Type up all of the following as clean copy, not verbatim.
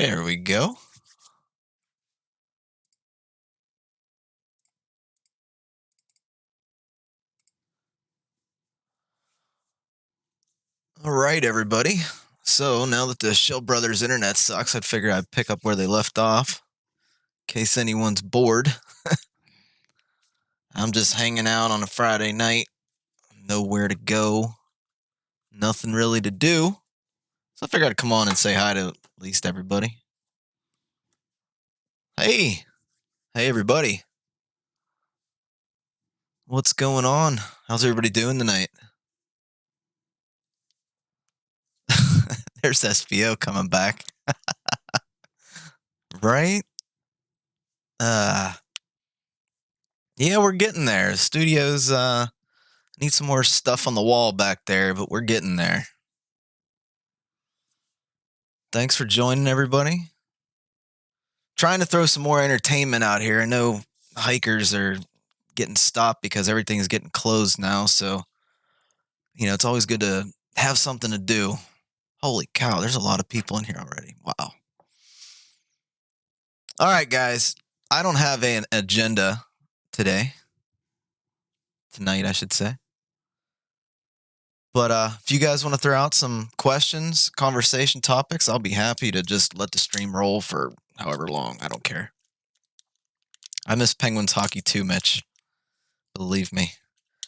There we go. All right, everybody. So now that the Shell Brothers internet sucks, I'd figure I'd pick up where they left off in case anyone's bored. I'm just hanging out on a Friday night, nowhere to go, nothing really to do. So I figured I'd come on and say hi to at least everybody. Hey, hey, everybody. What's going on? How's everybody doing tonight? There's SPO coming back. Right? Uh, yeah, we're getting there. Studios need some more stuff on the wall back there, but we're getting there. Thanks for joining, everybody. Trying to throw some more entertainment out here. I know hikers are getting stopped because everything's getting closed now. So, it's always good to have something to do. Holy cow, there's a lot of people in here already. Wow. All right, guys. I don't have an agenda today. Tonight, I should say. But if you guys want to throw out some questions, conversation topics, I'll be happy to just let the stream roll for however long. I don't care. I miss Penguins hockey too, Mitch. Believe me.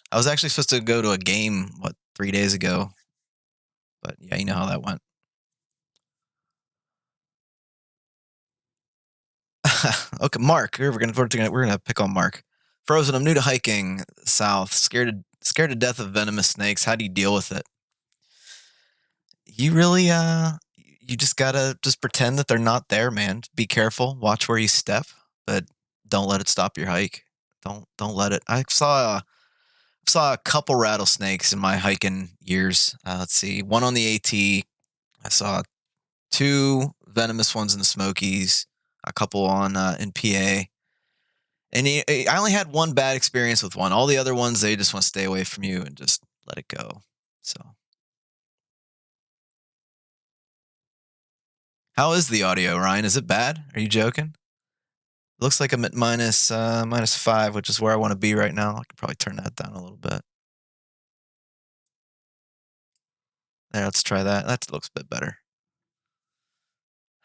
I was actually supposed to go to a game, 3 days ago? But yeah, you know how that went. Okay, Mark. We're gonna pick on Mark. Frozen. I'm new to hiking south. Scared to death of venomous snakes. How do you deal with it? You really you just gotta just pretend that they're not there, man. Be careful. Watch where you step, but don't let it stop your hike. Don't let it. I saw a couple rattlesnakes in my hiking years. Let's see, one on the AT. I saw two venomous ones in the Smokies, a couple on in PA, and I only had one bad experience with one. All the other ones, they just want to stay away from you and just let it go. So, how is the audio, Ryan? Is it bad? Are you joking? Looks like I'm at minus 5, which is where I want to be right now. I could probably turn that down a little bit. There, let's try that. That looks a bit better.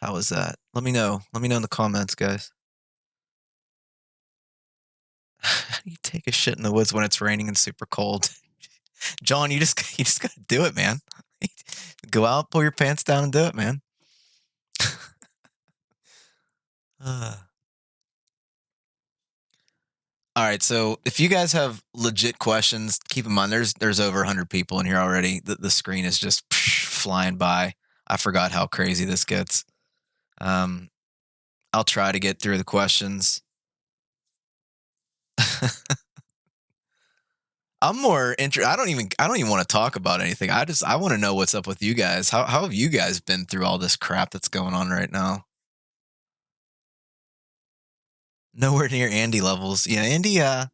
How is that? Let me know. Let me know in the comments, guys. How do you take a shit in the woods when it's raining and super cold? John, you just gotta do it, man. Go out, pull your pants down, and do it, man. All right, so if you guys have legit questions, keep in mind there's over 100 people in here already. The screen is just flying by. I forgot how crazy this gets. I'll try to get through the questions. I'm more interested. I don't even want to talk about anything. I want to know what's up with you guys. How have you guys been through all this crap that's going on right now? Nowhere near Andy levels. Yeah, Andy had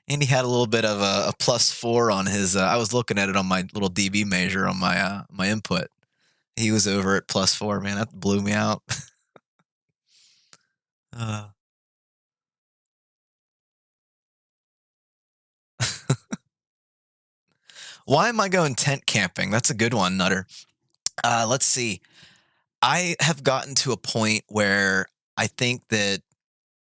a little bit of a +4 on his. I was looking at it on my little DB measure on my input. He was over at +4. Man, that blew me out. uh. Why am I going tent camping? That's a good one, Nutter. Let's see. I have gotten to a point where I think that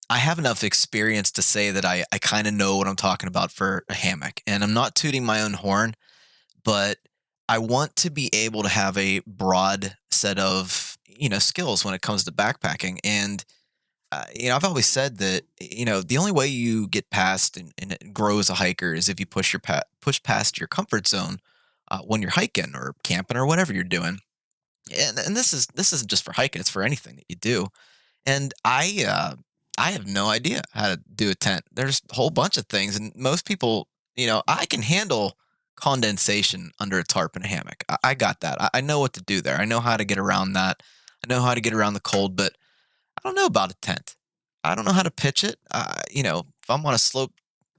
I have enough experience to say that I kind of know what I'm talking about for a hammock. And I'm not tooting my own horn, but I want to be able to have a broad set of, skills when it comes to backpacking. And, I've always said that, the only way you get past and grow as a hiker is if you push past your comfort zone when you're hiking or camping or whatever you're doing. And this isn't just for hiking; it's for anything that you do. And I have no idea how to do a tent. There's a whole bunch of things, and most people, I can handle condensation under a tarp and a hammock. I got that. I know what to do there. I know how to get around that. I know how to get around the cold, but I don't know about a tent. I don't know how to pitch it. If I'm on a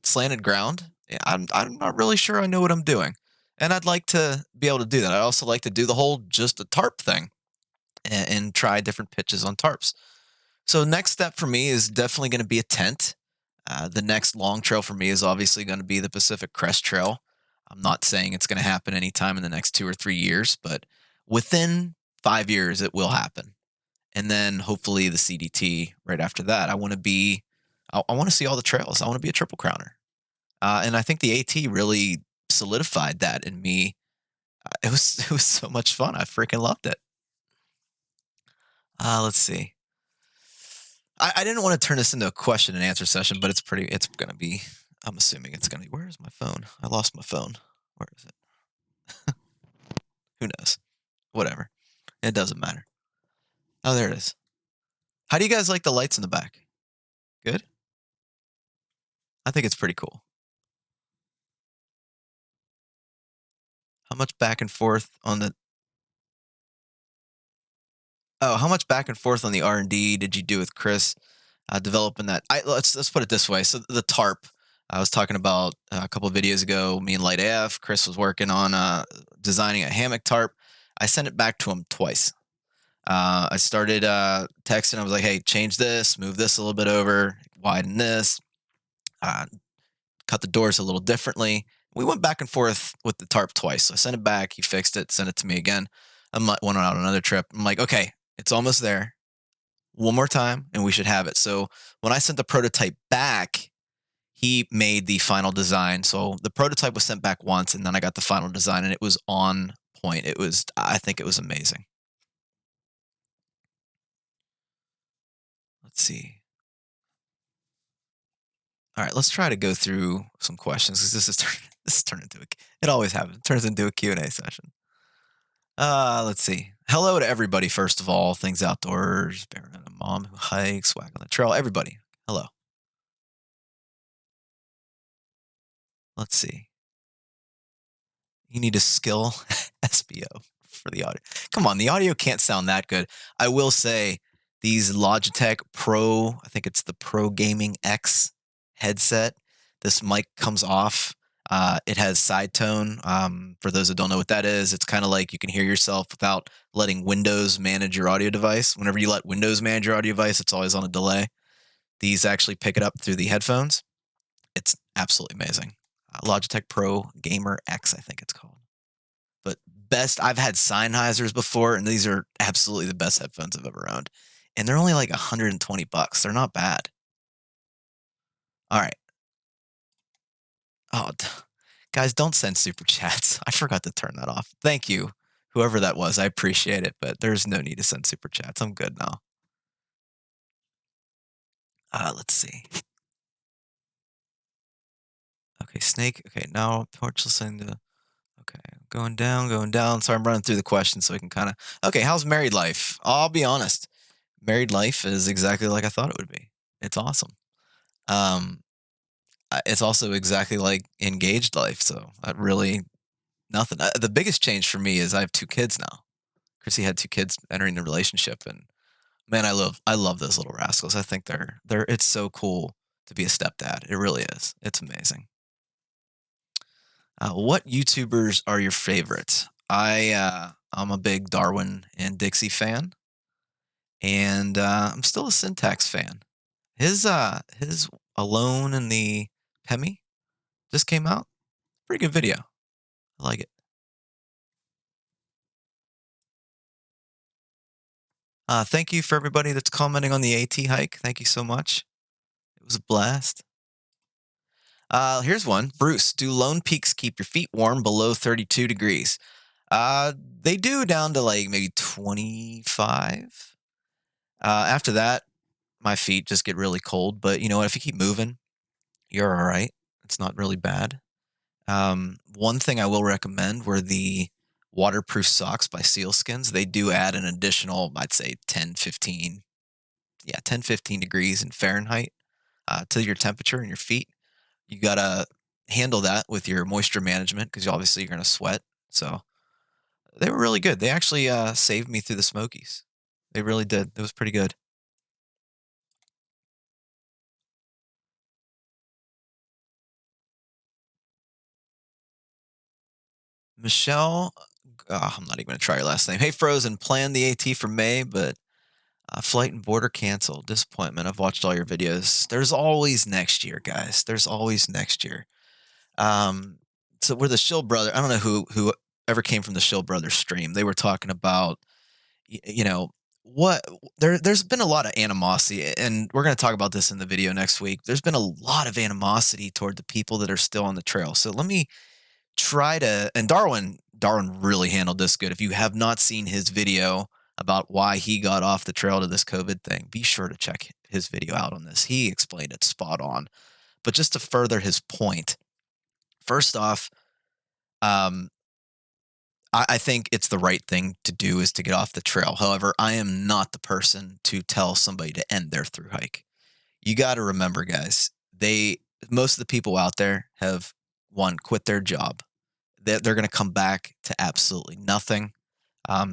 slanted ground, I'm not really sure I know what I'm doing. And I'd like to be able to do that. I also like to do the whole just a tarp thing. and try different pitches on tarps. So next step for me is definitely going to be a tent. The next long trail for me is obviously going to be the Pacific Crest Trail. I'm not saying it's going to happen anytime in the next 2 or 3 years, but within 5 years it will happen. And then hopefully the CDT right after that. I want to see all the trails. I want to be a triple crowner. And I think the AT really solidified that in me. It was so much fun. I freaking loved it. Let's see. I didn't want to turn this into a question and answer session, but it's gonna be. I'm assuming it's gonna be. Where's my phone? I lost my phone. Where is it? Who knows? Whatever. It doesn't matter. Oh, there it is. How do you guys like the lights in the back? Good. I think it's pretty cool. How much back and forth on the Oh, how much back and forth on the R&D did you do with Chris developing that? Let's put it this way. So the tarp I was talking about a couple of videos ago. Me and Light AF, Chris was working on designing a hammock tarp. I sent it back to him twice. I started texting. I was like, "Hey, change this, move this a little bit over, widen this, uh, cut the doors a little differently." We went back and forth with the tarp twice. So I sent it back. He fixed it, sent it to me again. Went on another trip. I'm like, "Okay, it's almost there. One more time, and we should have it." So when I sent the prototype back, he made the final design. So the prototype was sent back once, and then I got the final design, and it was on point. I think it was amazing. Let's see. All right, let's try to go through some questions because this is turned into it always happens. It turns into a Q&A session. Let's see. Hello to everybody. First of all, things outdoors, Baron and a mom who hikes, whack on the trail. Everybody, hello. Let's see. You need a skill SBO for the audio. Come on, the audio can't sound that good. I will say these Logitech Pro, I think it's the Pro Gaming X headset. This mic comes off. It has side tone. For those that don't know what that is, it's kind of like you can hear yourself without letting Windows manage your audio device. Whenever you let Windows manage your audio device, it's always on a delay. These actually pick it up through the headphones. It's absolutely amazing. Logitech Pro Gamer X, I think it's called. But best, I've had Sennheisers before, and these are absolutely the best headphones I've ever owned. And they're only like 120 bucks. They're not bad. All right. Oh, guys, don't send super chats. I forgot to turn that off. Thank you, whoever that was. I appreciate it, but there's no need to send super chats. I'm good now. Let's see. Okay, snake. Okay, now torch the. Okay, going down, going down. Sorry, I'm running through the questions so we can kind of. Okay, how's married life? I'll be honest. Married life is exactly like I thought it would be. It's awesome. Um, it's also exactly like engaged life. So I really nothing. The biggest change for me is I have two kids now. Chrissy had two kids entering the relationship, and man, I love those little rascals. I think they're. It's so cool to be a stepdad. It really is. It's amazing. What YouTubers are your favorites? I'm a big Darwin and Dixie fan, and I'm still a Syntax fan. His Alone in the Pemi just came out. Pretty good video. I like it. Thank you for everybody that's commenting on the AT hike. Thank you so much. It was a blast. Here's one. Bruce, do lone peaks keep your feet warm below 32 degrees? They do down to like maybe 25. After that, my feet just get really cold. But you know what? If you keep moving, you're all right. It's not really bad. One thing I will recommend were the waterproof socks by Sealskins. They do add an additional, I'd say 10, 15, yeah, 10, 15 degrees in Fahrenheit to your temperature in your feet. You got to handle that with your moisture management because obviously you're going to sweat. So they were really good. They actually saved me through the Smokies. They really did. It was pretty good. Michelle I'm not even gonna try your last name. Hey, Frozen, plan the AT for May, but flight and border canceled. Disappointment. I've watched all your videos. There's always next year, guys. There's always next year. Um, so we're the Shill brother. I don't know who ever came from the Shill brothers stream. They were talking about you know what there's been a lot of animosity, and we're going to talk about this in the video next week. There's been a lot of animosity toward the people that are still on the trail. So let me try to, and Darwin really handled this good. If you have not seen his video about why he got off the trail to this COVID thing, be sure to check his video out on this. He explained it spot on. But just to further his point, first off, um, I think it's the right thing to do is to get off the trail. However, I am not the person to tell somebody to end their through hike. You got to remember, guys, most of the people out there have one quit their job. They're going to come back to absolutely nothing.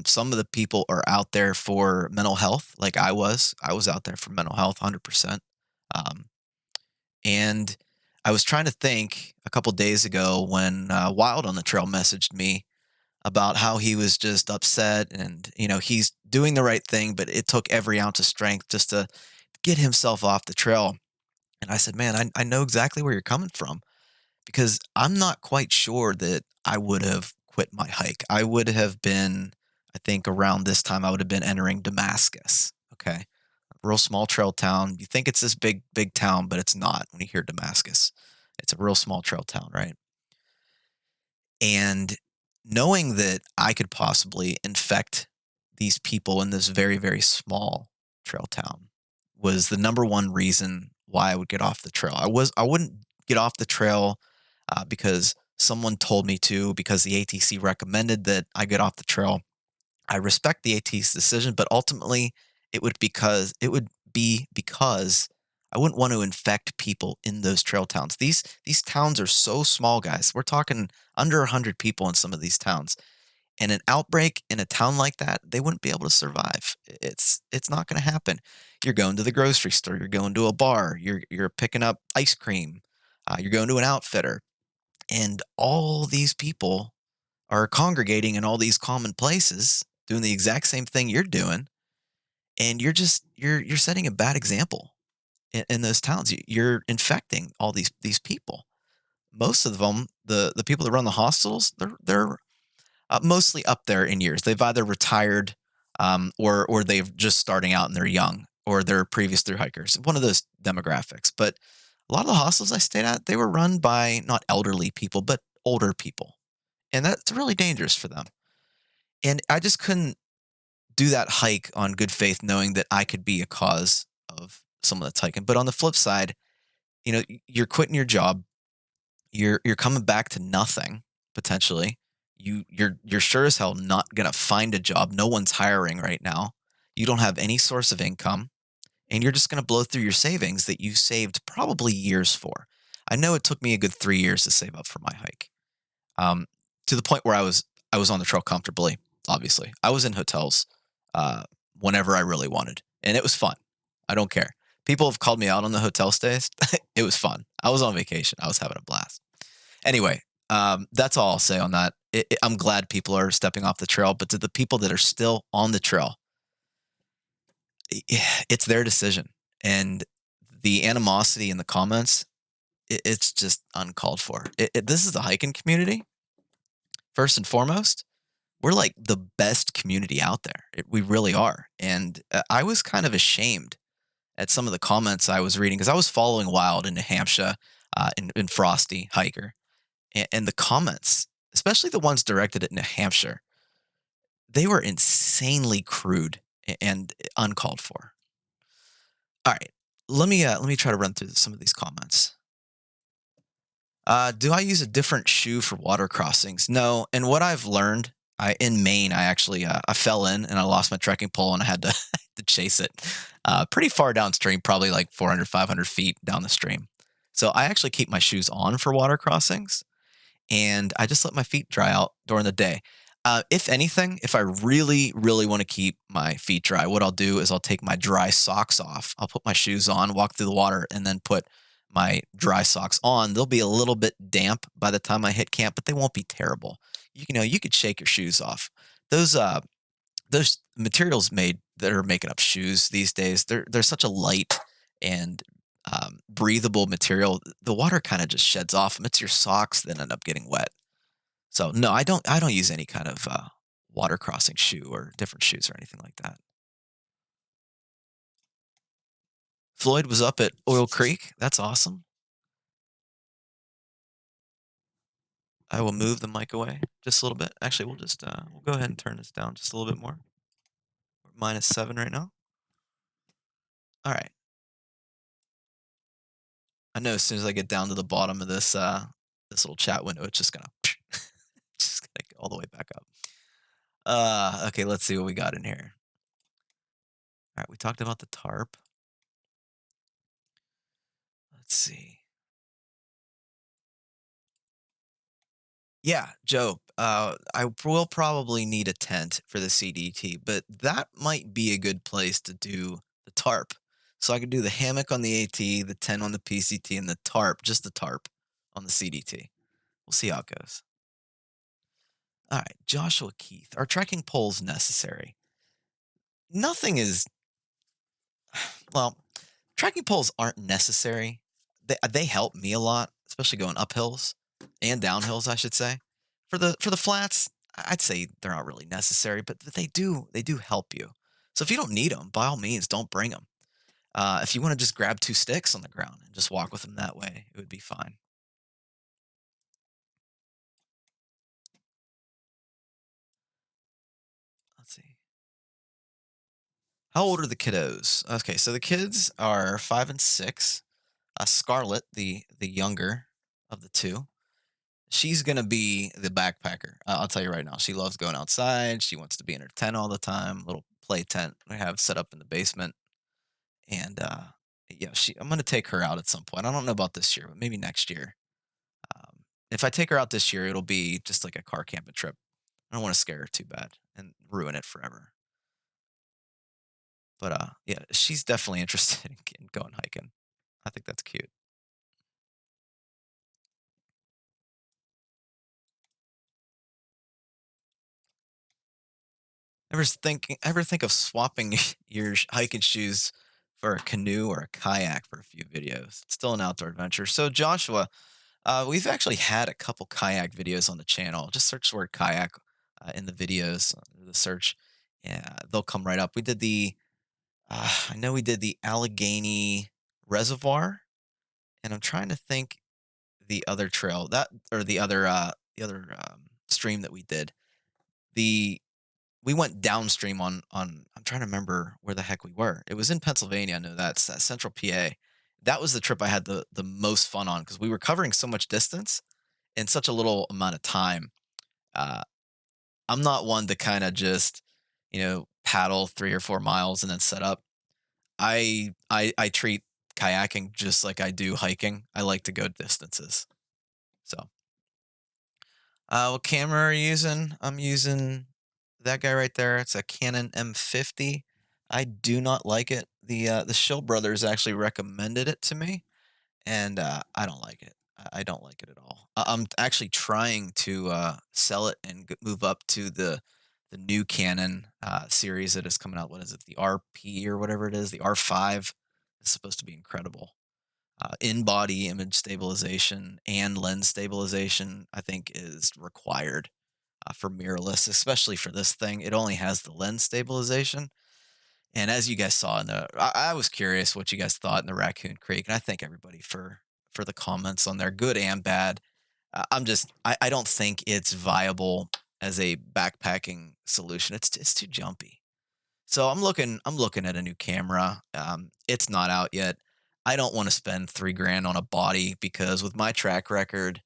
Some of the people are out there for mental health, like I was. I was out there for mental health, 100%. Um, and I was trying to think a couple days ago when Wild on the Trail messaged me about how he was just upset, and he's doing the right thing, but it took every ounce of strength just to get himself off the trail. And I said, man, I know exactly where you're coming from, because I'm not quite sure that I would have quit my hike. I would have been, I think around this time, I would have been entering Damascus. Okay. A real small trail town. You think it's this big town, but it's not when you hear Damascus. It's a real small trail town, right? And knowing that I could possibly infect these people in this very, very small trail town was the number one reason why I would get off the trail. I wouldn't get off the trail because someone told me to, because the ATC recommended that I get off the trail. I respect the ATC's decision, but ultimately it would be because I wouldn't want to infect people in those trail towns. These towns are so small, guys. We're talking under 100 people in some of these towns. And an outbreak in a town like that, they wouldn't be able to survive. It's not going to happen. You're going to the grocery store, you're going to a bar, you're picking up ice cream, you're going to an outfitter, and all these people are congregating in all these common places, doing the exact same thing you're doing, and you're setting a bad example in those towns. You're infecting all these people. Most of them, the people that run the hostels, they're mostly up there in years. They've either retired, or they've just starting out and they're young, or they're previous through hikers. One of those demographics. But a lot of the hostels I stayed at, they were run by not elderly people, but older people, and that's really dangerous for them. And I just couldn't do that hike on good faith, knowing that I could be a cause of someone that's hiking. But on the flip side, you're quitting your job, you're coming back to nothing potentially. You're sure as hell not gonna find a job. No one's hiring right now. You don't have any source of income, and you're just gonna blow through your savings that you saved probably years for. I know it took me a good 3 years to save up for my hike, um, to the point where I was on the trail comfortably. Obviously, I was in hotels uh, whenever I really wanted, and it was fun. I don't care. People have called me out on the hotel stays. It was fun. I was on vacation. I was having a blast. Anyway, that's all I'll say on that. I'm glad people are stepping off the trail, but to the people that are still on the trail, it's their decision. And the animosity in the comments, it's just uncalled for. This is the hiking community, first and foremost. We're like the best community out there. We really are. And I was kind of ashamed at some of the comments I was reading, because I was following Wild in New Hampshire, in Frosty Hiker, and the comments, especially the ones directed at New Hampshire, they were insanely crude and uncalled for. All right, let me try to run through some of these comments. Do I use a different shoe for water crossings? No. And what I've learned, in Maine, I actually I fell in and I lost my trekking pole and I had to to chase it pretty far downstream, probably like 400, 500 feet down the stream. So I actually keep my shoes on for water crossings, and I just let my feet dry out during the day. If anything, if I really, really want to keep my feet dry, what I'll do is I'll take my dry socks off. I'll put my shoes on, walk through the water, and then put my dry socks on. They'll be a little bit damp by the time I hit camp, but they won't be terrible. you know, you could shake your shoes off. Those those materials made that are making up shoes these days, they're such a light and breathable material. The water kind of just sheds off 'em. It's your socks that end up getting wet. So no, I don't use any kind of water crossing shoe or different shoes or anything like that. Floyd was up at Oil Creek. That's awesome. I will move the mic away just a little bit. Actually, we'll go ahead and turn this down just a little bit more. We're -7 right now. All right. I know as soon as I get down to the bottom of this little chat window, it's just gonna just gonna go all the way back up. Okay, let's see what we got in here. All right, we talked about the tarp. Let's see. Yeah, Joe. I will probably need a tent for the CDT, but that might be a good place to do the tarp. So I could do the hammock on the AT, the tent on the PCT, and the tarp, just the tarp on the CDT. We'll see how it goes. All right, Joshua Keith. Are trekking poles necessary? Nothing is, well, trekking poles aren't necessary. They help me a lot, especially going up hills and downhills, I should say. For the flats, I'd say they're not really necessary, but they do help you. So if you don't need them, by all means, don't bring them. If you want to just grab two sticks on the ground and just walk with them that way, it would be fine. Let's see. How old are the kiddos? Okay, so the kids are 5 and 6. Scarlett, the younger of the two, she's gonna be the backpacker. I'll tell you right now. She loves going outside. She wants to be in her tent all the time. Little play tent I have set up in the basement, and yeah, I'm gonna take her out at some point. I don't know about this year, but maybe next year. If I take her out this year, it'll be just like a car camping trip. I don't want to scare her too bad and ruin it forever. But yeah, she's definitely interested in going hiking. I think that's cute. Ever think of swapping your hiking shoes for a canoe or a kayak for a few videos? It's still an outdoor adventure. So Joshua, we've actually had a couple kayak videos on the channel. Just search the word kayak in the videos, the search. Yeah, they'll come right up. I know we did the Allegheny Reservoir, and I'm trying to think the other trail that or the other stream that we did. The We went downstream on I'm trying to remember where the heck we were. It was in Pennsylvania. I know that's central PA. That was the trip I had the most fun on because we were covering so much distance in such a little amount of time. Uh, I'm not one to kind of just paddle 3 or 4 miles and then set up. I treat kayaking just like I do hiking. I like to go distances. So what camera are you using? I'm using that guy right there. It's a Canon M50. I do not like it. The Shill brothers actually recommended it to me, and I don't like it. I don't like it at all. I'm actually trying to sell it and move up to the new Canon series that is coming out. What is it? The RP or whatever it is. The R5. It's supposed to be incredible. In-body image stabilization and lens stabilization, I think, is required for mirrorless, especially for this thing. It only has the lens stabilization. And as you guys saw I was curious what you guys thought in the Raccoon Creek, and I thank everybody for the comments on there, good and bad. I don't think it's viable as a backpacking solution. It's too jumpy. So I'm looking at a new camera. It's not out yet. I don't want to spend 3 grand on a body because with my track record,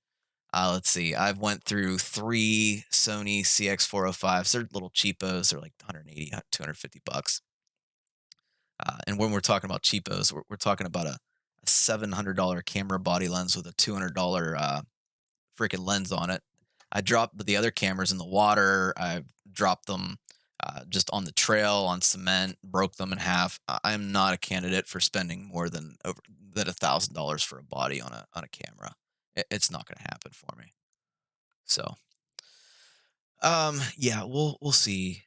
let's see, I've went through three Sony CX405s. They're little cheapos. They're like 180, $250. And when we're talking about cheapos, we're talking about a $700 camera body lens with a $200 freaking lens on it. I dropped the other cameras in the water. I've dropped them just on the trail on cement, broke them in half. I'm not a candidate for spending more than $1,000 for a body on a camera. It's not going to happen for me. So Yeah, we'll see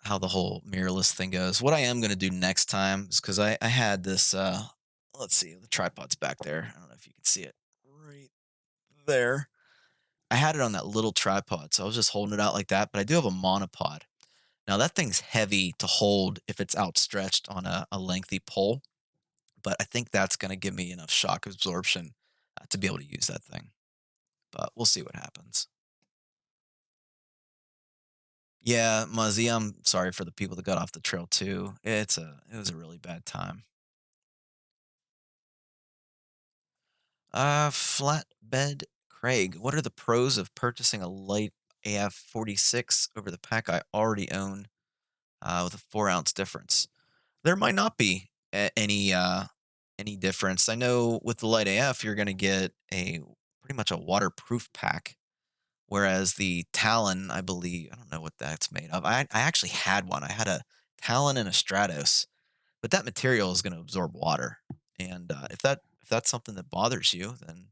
how the whole mirrorless thing goes. What I am gonna do next time is because I had this. Let's see, the tripod's back there. I don't know if you can see it right there. I had it on that little tripod, so I was just holding it out like that. But I do have a monopod. Now that thing's heavy to hold if it's outstretched on a lengthy pole, but I think that's gonna give me enough shock absorption to be able to use that thing. But we'll see what happens. Yeah, Muzzy, I'm sorry for the people that got off the trail too. It was a really bad time. Flatbed Craig, what are the pros of purchasing a light AF 46 over the pack I already own with a 4 ounce difference? There might not be any difference. I know with the light AF, you're going to get a pretty much a waterproof pack, whereas the Talon, I believe, I don't know what that's made of. I actually had one. I had a Talon and a Stratos, but that material is going to absorb water, and if that's something that bothers you, then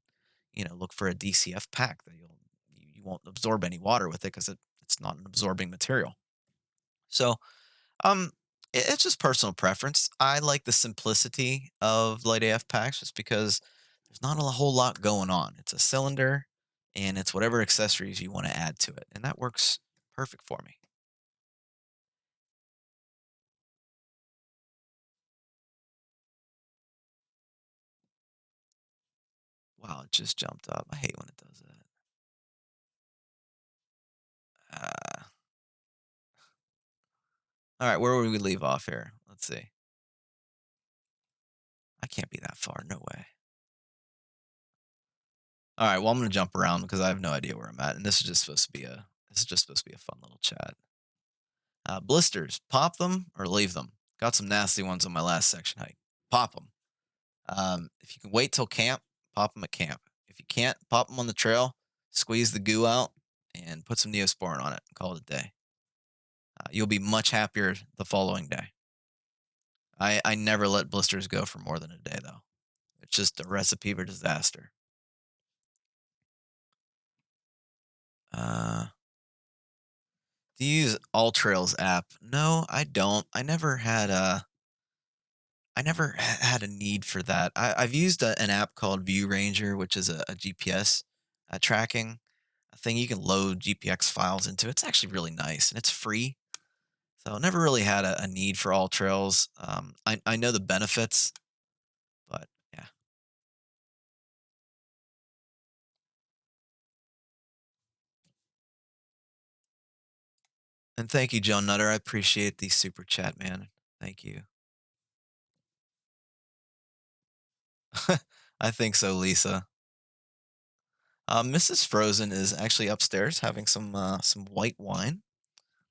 look for a DCF pack that you won't absorb any water with it because it's not an absorbing material. So um, it's just personal preference. I like the simplicity of light AF packs just because there's not a whole lot going on. It's a cylinder, and it's whatever accessories you want to add to it, and that works perfect for me. Wow, it just jumped up. I hate when it does that. Uh, all right, where would we leave off here? Let's see. I can't be that far. No way. All right, well, I'm gonna jump around because I have no idea where I'm at, and this is just supposed to be a fun little chat. Blisters, pop them or leave them. Got some nasty ones on my last section hike. Pop them. If you can wait till camp, pop them at camp. If you can't, pop them on the trail. Squeeze the goo out and put some Neosporin on it. And call it a day. You'll be much happier the following day. I never let blisters go for more than a day though. It's just a recipe for disaster. Uh, do you use All Trails app? No, I don't. I never had a need for that. I've used an app called View Ranger, which is a GPS tracking a thing you can load GPX files into. It's actually really nice and it's free. So I never really had a need for All Trails. I know the benefits, but yeah. And thank you, Joe Nutter. I appreciate the super chat, man. Thank you. I think so, Lisa. Mrs. Frozen is actually upstairs having some white wine,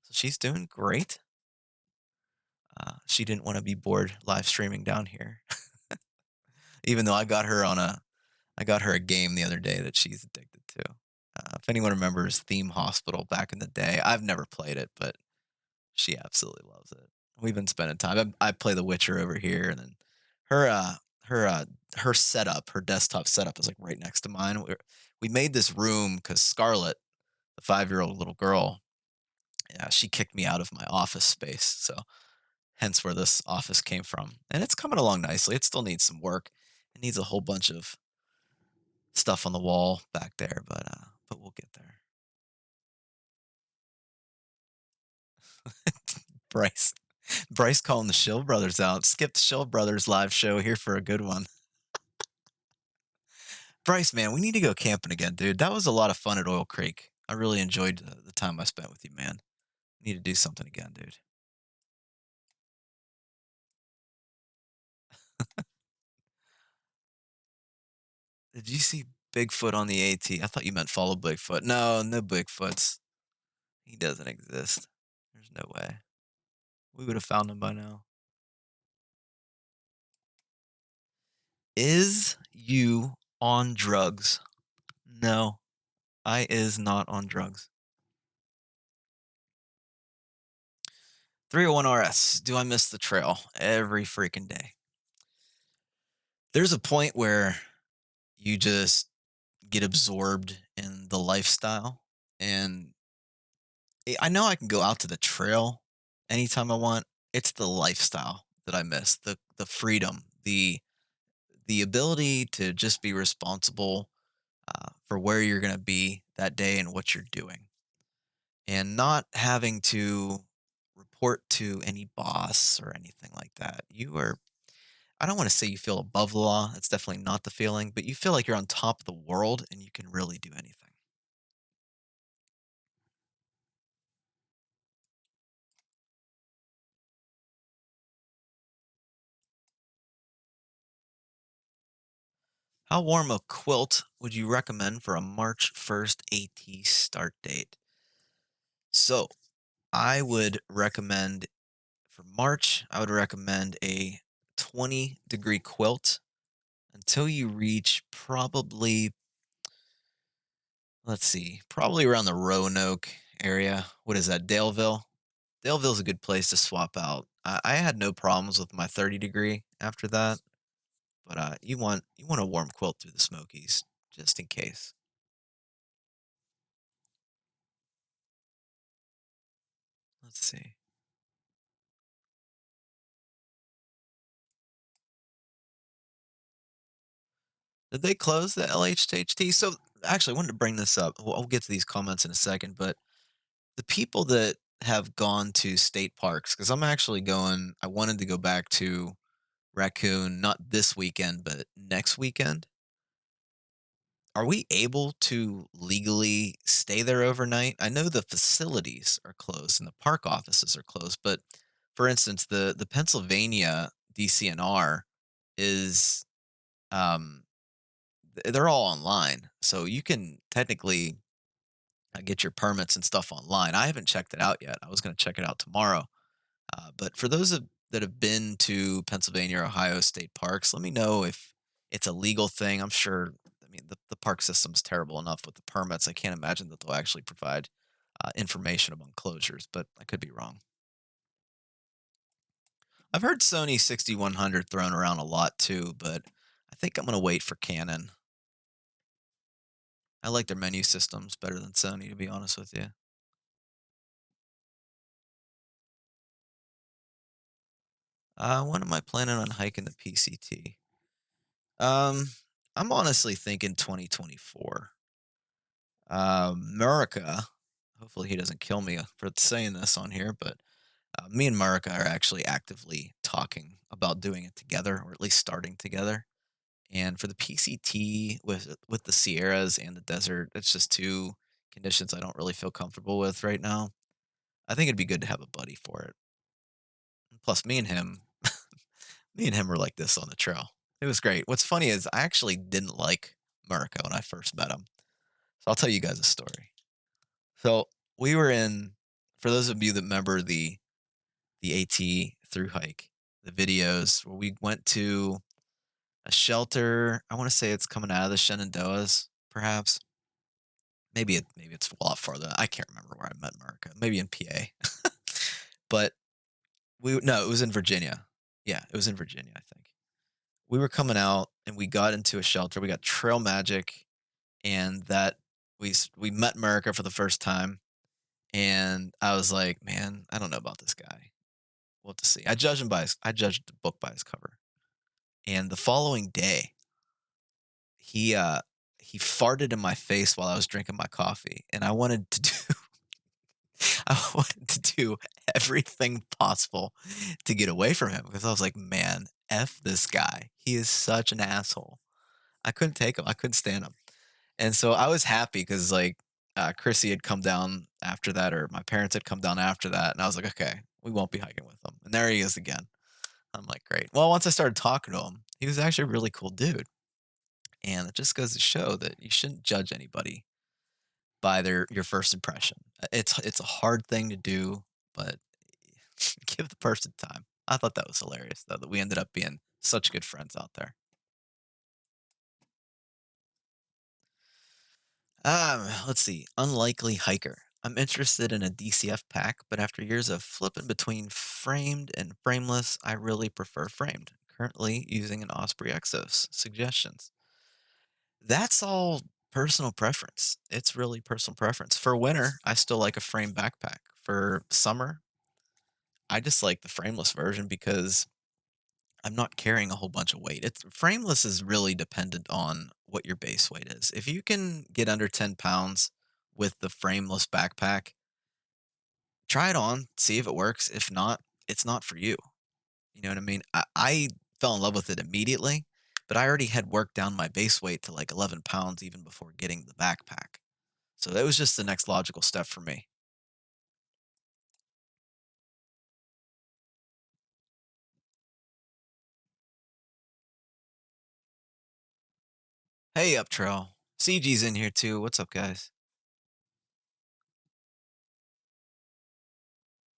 so she's doing great. She didn't want to be bored live streaming down here, even though I got her a game the other day that she's addicted to. If anyone remembers Theme Hospital back in the day, I've never played it, but she absolutely loves it. We've been spending time. I play The Witcher over here, and then her her her setup, her desktop setup is like right next to mine. We made this room because Scarlett, the 5-year-old little girl, yeah, she kicked me out of my office space. So hence where this office came from. And it's coming along nicely. It still needs some work. It needs a whole bunch of stuff on the wall back there, but we'll get there. Bryce. Bryce calling the Shill Brothers out. Skip the Shill Brothers live show here for a good one. Bryce, man, we need to go camping again, dude. That was a lot of fun at Oil Creek. I really enjoyed the time I spent with you, man. Need to do something again, dude. Did you see Bigfoot on the AT? I thought you meant follow Bigfoot. No, no Bigfoots. He doesn't exist. There's no way. We would have found him by now. Is you on drugs? No, I is not on drugs. 301 RS. Do I miss the trail every freaking day? There's a point where you just get absorbed in the lifestyle and I know I can go out to the trail anytime I want. It's the lifestyle that I miss, the freedom, the ability to just be responsible for where you're going to be that day and what you're doing, and not having to report to any boss or anything like that. You are, I don't want to say you feel above the law. That's definitely not the feeling, but you feel like you're on top of the world and you can really do anything. How warm a quilt would you recommend for a March 1st AT start date? So, I would recommend for March, I would recommend a 20-degree quilt until you reach probably, let's see, probably around the Roanoke area. What is that, Daleville? Daleville's a good place to swap out. I had no problems with my 30-degree after that, but you want a warm quilt through the Smokies just in case. Let's see. Did they close the LHHT? So actually, I wanted to bring this up. I'll get to these comments in a second, but the people that have gone to state parks, because I'm actually going, I wanted to go back to Raccoon, not this weekend, but next weekend. Are we able to legally stay there overnight? I know the facilities are closed and the park offices are closed, but for instance, the Pennsylvania DCNR is um they're all online. So you can technically get your permits and stuff online. I haven't checked it out yet. I was going to check it out tomorrow. But for those that have been to Pennsylvania or Ohio state parks, let me know if it's a legal thing. I'm sure. I mean, the park system's terrible enough with the permits. I can't imagine that they'll actually provide information about closures, but I could be wrong. I've heard Sony 6100 thrown around a lot too, but I think I'm going to wait for Canon. I like their menu systems better than Sony, to be honest with you. When am I planning on hiking the PCT? Um, I'm honestly thinking 2024. Murica, hopefully he doesn't kill me for saying this on here, but me and Murica are actually actively talking about doing it together, or at least starting together. And for the PCT with the Sierras and the desert, it's just two conditions I don't really feel comfortable with right now. I think it'd be good to have a buddy for it. Plus, me and him were like this on the trail. It was great. What's funny is I actually didn't like Mirko when I first met him. So I'll tell you guys a story. So we were in, for those of you that remember the AT through hike, the videos where we went to a shelter. I want to say it's coming out of the Shenandoahs, perhaps. Maybe it's a lot farther. I can't remember where I met Mirko. Maybe in PA. But we no, it was in Virginia. Yeah, it was in Virginia, I think. We were coming out and we got into a shelter. We got Trail Magic, and that we met America for the first time, and I was like, man, I don't know about this guy. We'll have to see. I judged the book by his cover. And the following day, he uh he farted in my face while I was drinking my coffee, and I wanted to do I wanted to do everything possible to get away from him because I was like, man, F this guy. He is such an asshole. I couldn't take him. I couldn't stand him. And so I was happy because like Chrissy had come down after that, or my parents had come down after that, and I was like, okay, we won't be hiking with him. And there he is again. I'm like, great. Well, once I started talking to him, he was actually a really cool dude, and it just goes to show that you shouldn't judge anybody by their your first impression. It's a hard thing to do, but give the person time. I thought that was hilarious though that we ended up being such good friends out there. Let's see. Unlikely hiker. I'm interested in a DCF pack, but after years of flipping between framed and frameless, I really prefer framed. Currently using an Osprey Exos. Suggestions. That's all personal preference. It's really personal preference. For winter, I still like a frame backpack. For summer, I just like the frameless version because I'm not carrying a whole bunch of weight. It's frameless is really dependent on what your base weight is. If you can get under 10 pounds with the frameless backpack, try it on, see if it works. If not, it's not for you. You know what I mean? I fell in love with it immediately, but I already had worked down my base weight to like 11 pounds even before getting the backpack. So that was just the next logical step for me. Hey, up trail. CG's in here too. What's up, guys?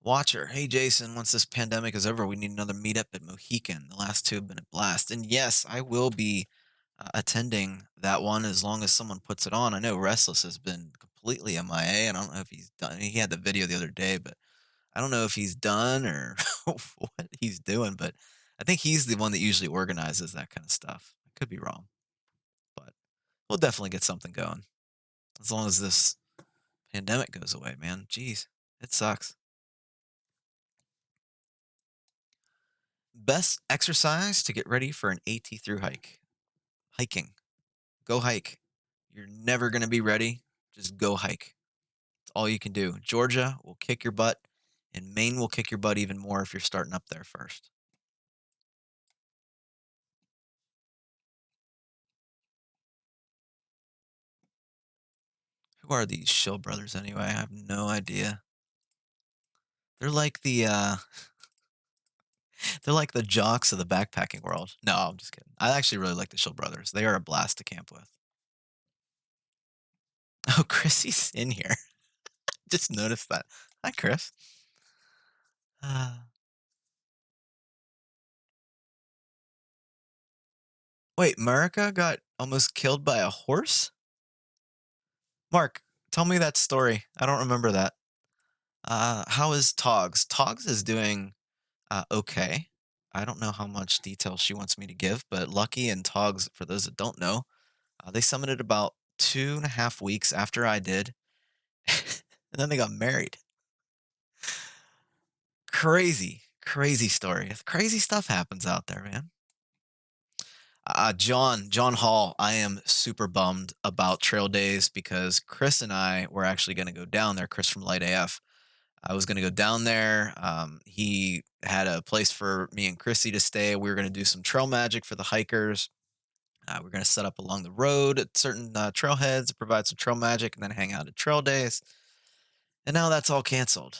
Watcher. Hey, Jason. Once this pandemic is over, we need another meetup at Mohican. The last two have been a blast. And yes, I will be attending that one as long as someone puts it on. I know Restless has been completely MIA, and I don't know if he's done. He had the video the other day, but I don't know if he's done or what he's doing. But I think he's the one that usually organizes that kind of stuff. I could be wrong, but we'll definitely get something going as long as this pandemic goes away, man. Jeez, it sucks. Best exercise to get ready for an AT through hike. Hiking. Go hike. You're never going to be ready. Just go hike. It's all you can do. Georgia will kick your butt, and Maine will kick your butt even more if you're starting up there first. Who are these Shill brothers anyway? I have no idea. They're like the they're like the jocks of the backpacking world. No, I'm just kidding. I actually really like the Shill brothers. They are a blast to camp with. Oh, Chrissy's in here. Just noticed that. Hi, Chris. Uh, Wait, Marika got almost killed by a horse? Mark, tell me that story. I don't remember that. How is Togs? Togs is doing okay. I don't know how much detail she wants me to give, but Lucky and Togs, for those that don't know, they summited about 2.5 weeks after I did, and then they got married. Crazy, crazy story. Crazy stuff happens out there, man. John Hall, I am super bummed about trail days because Chris and I were actually going to go down there. Chris from Light AF. I was going to go down there. He had a place for me and Chrissy to stay. We were going to do some trail magic for the hikers. We're going to set up along the road at certain trailheads, provide some trail magic, and then hang out at trail days. And now that's all canceled.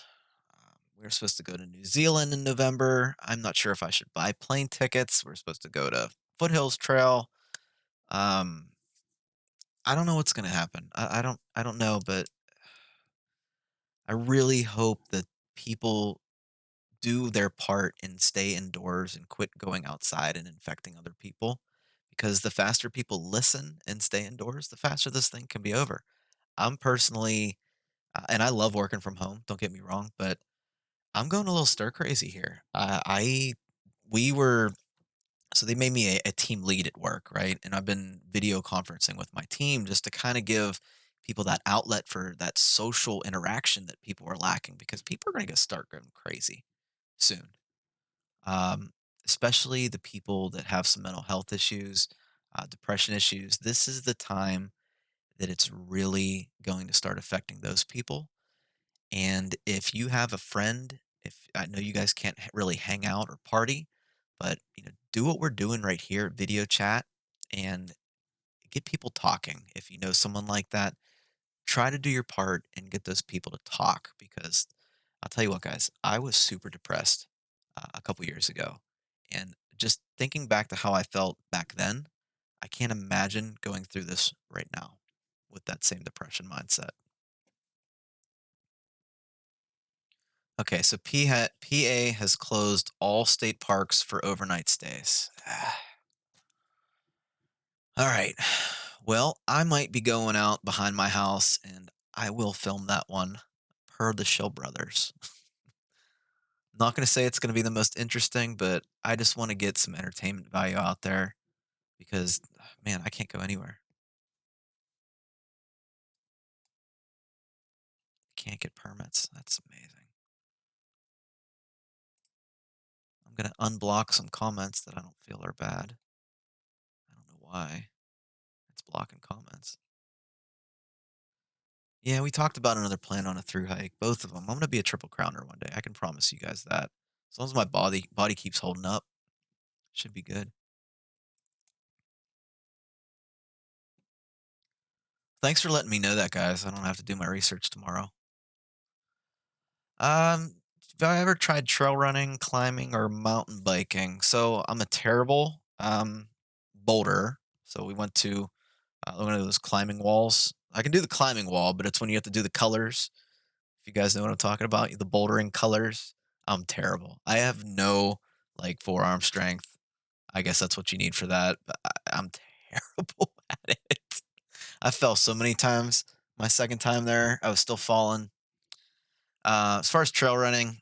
We were supposed to go to New Zealand in November. I'm not sure if I should buy plane tickets. We're supposed to go to Foothills Trail. Um, I don't know what's going to happen. I don't know, but I really hope that people do their part and stay indoors and quit going outside and infecting other people. Because the faster people listen and stay indoors, the faster this thing can be over. I'm personally, and I love working from home. Don't get me wrong, but I'm going a little stir crazy here. We were, so they made me a team lead at work, right? And I've been video conferencing with my team just to kind of give people that outlet for that social interaction that people are lacking because people are going to start going crazy soon. um, Especially the people that have some mental health issues, depression issues. This is the time that it's really going to start affecting those people. And if you have a friend, if I know you guys can't really hang out or party, but do what we're doing right here, video chat, and get people talking. If you know someone like that, try to do your part and get those people to talk because I'll tell you what, guys, I was super depressed a couple years ago. And just thinking back to how I felt back then, I can't imagine going through this right now with that same depression mindset. Okay, so PA has closed all state parks for overnight stays. All right. Well, I might be going out behind my house and I will film that one per the Show Brothers. Not going to say it's going to be the most interesting, but I just want to get some entertainment value out there because, man, I can't go anywhere. can't get permits. That's amazing. I'm gonna unblock some comments that I don't feel are bad. I don't know why. It's blocking comments. Yeah, we talked about another plan on a through hike. Both of them. I'm gonna be a triple crowner one day. I can promise you guys that. As long as my body keeps holding up, should be good. Thanks for letting me know that, guys. I don't have to do my research tomorrow. Have I ever tried trail running, climbing, or mountain biking? So I'm a terrible boulder. So we went to one of those climbing walls. I can do the climbing wall, but it's when you have to do the colors. If you guys know what I'm talking about, the bouldering colors. I'm terrible. I have no like forearm strength. I guess that's what you need for that. But I'm terrible at it. I fell so many times. My second time there, I was still falling. As far as trail running,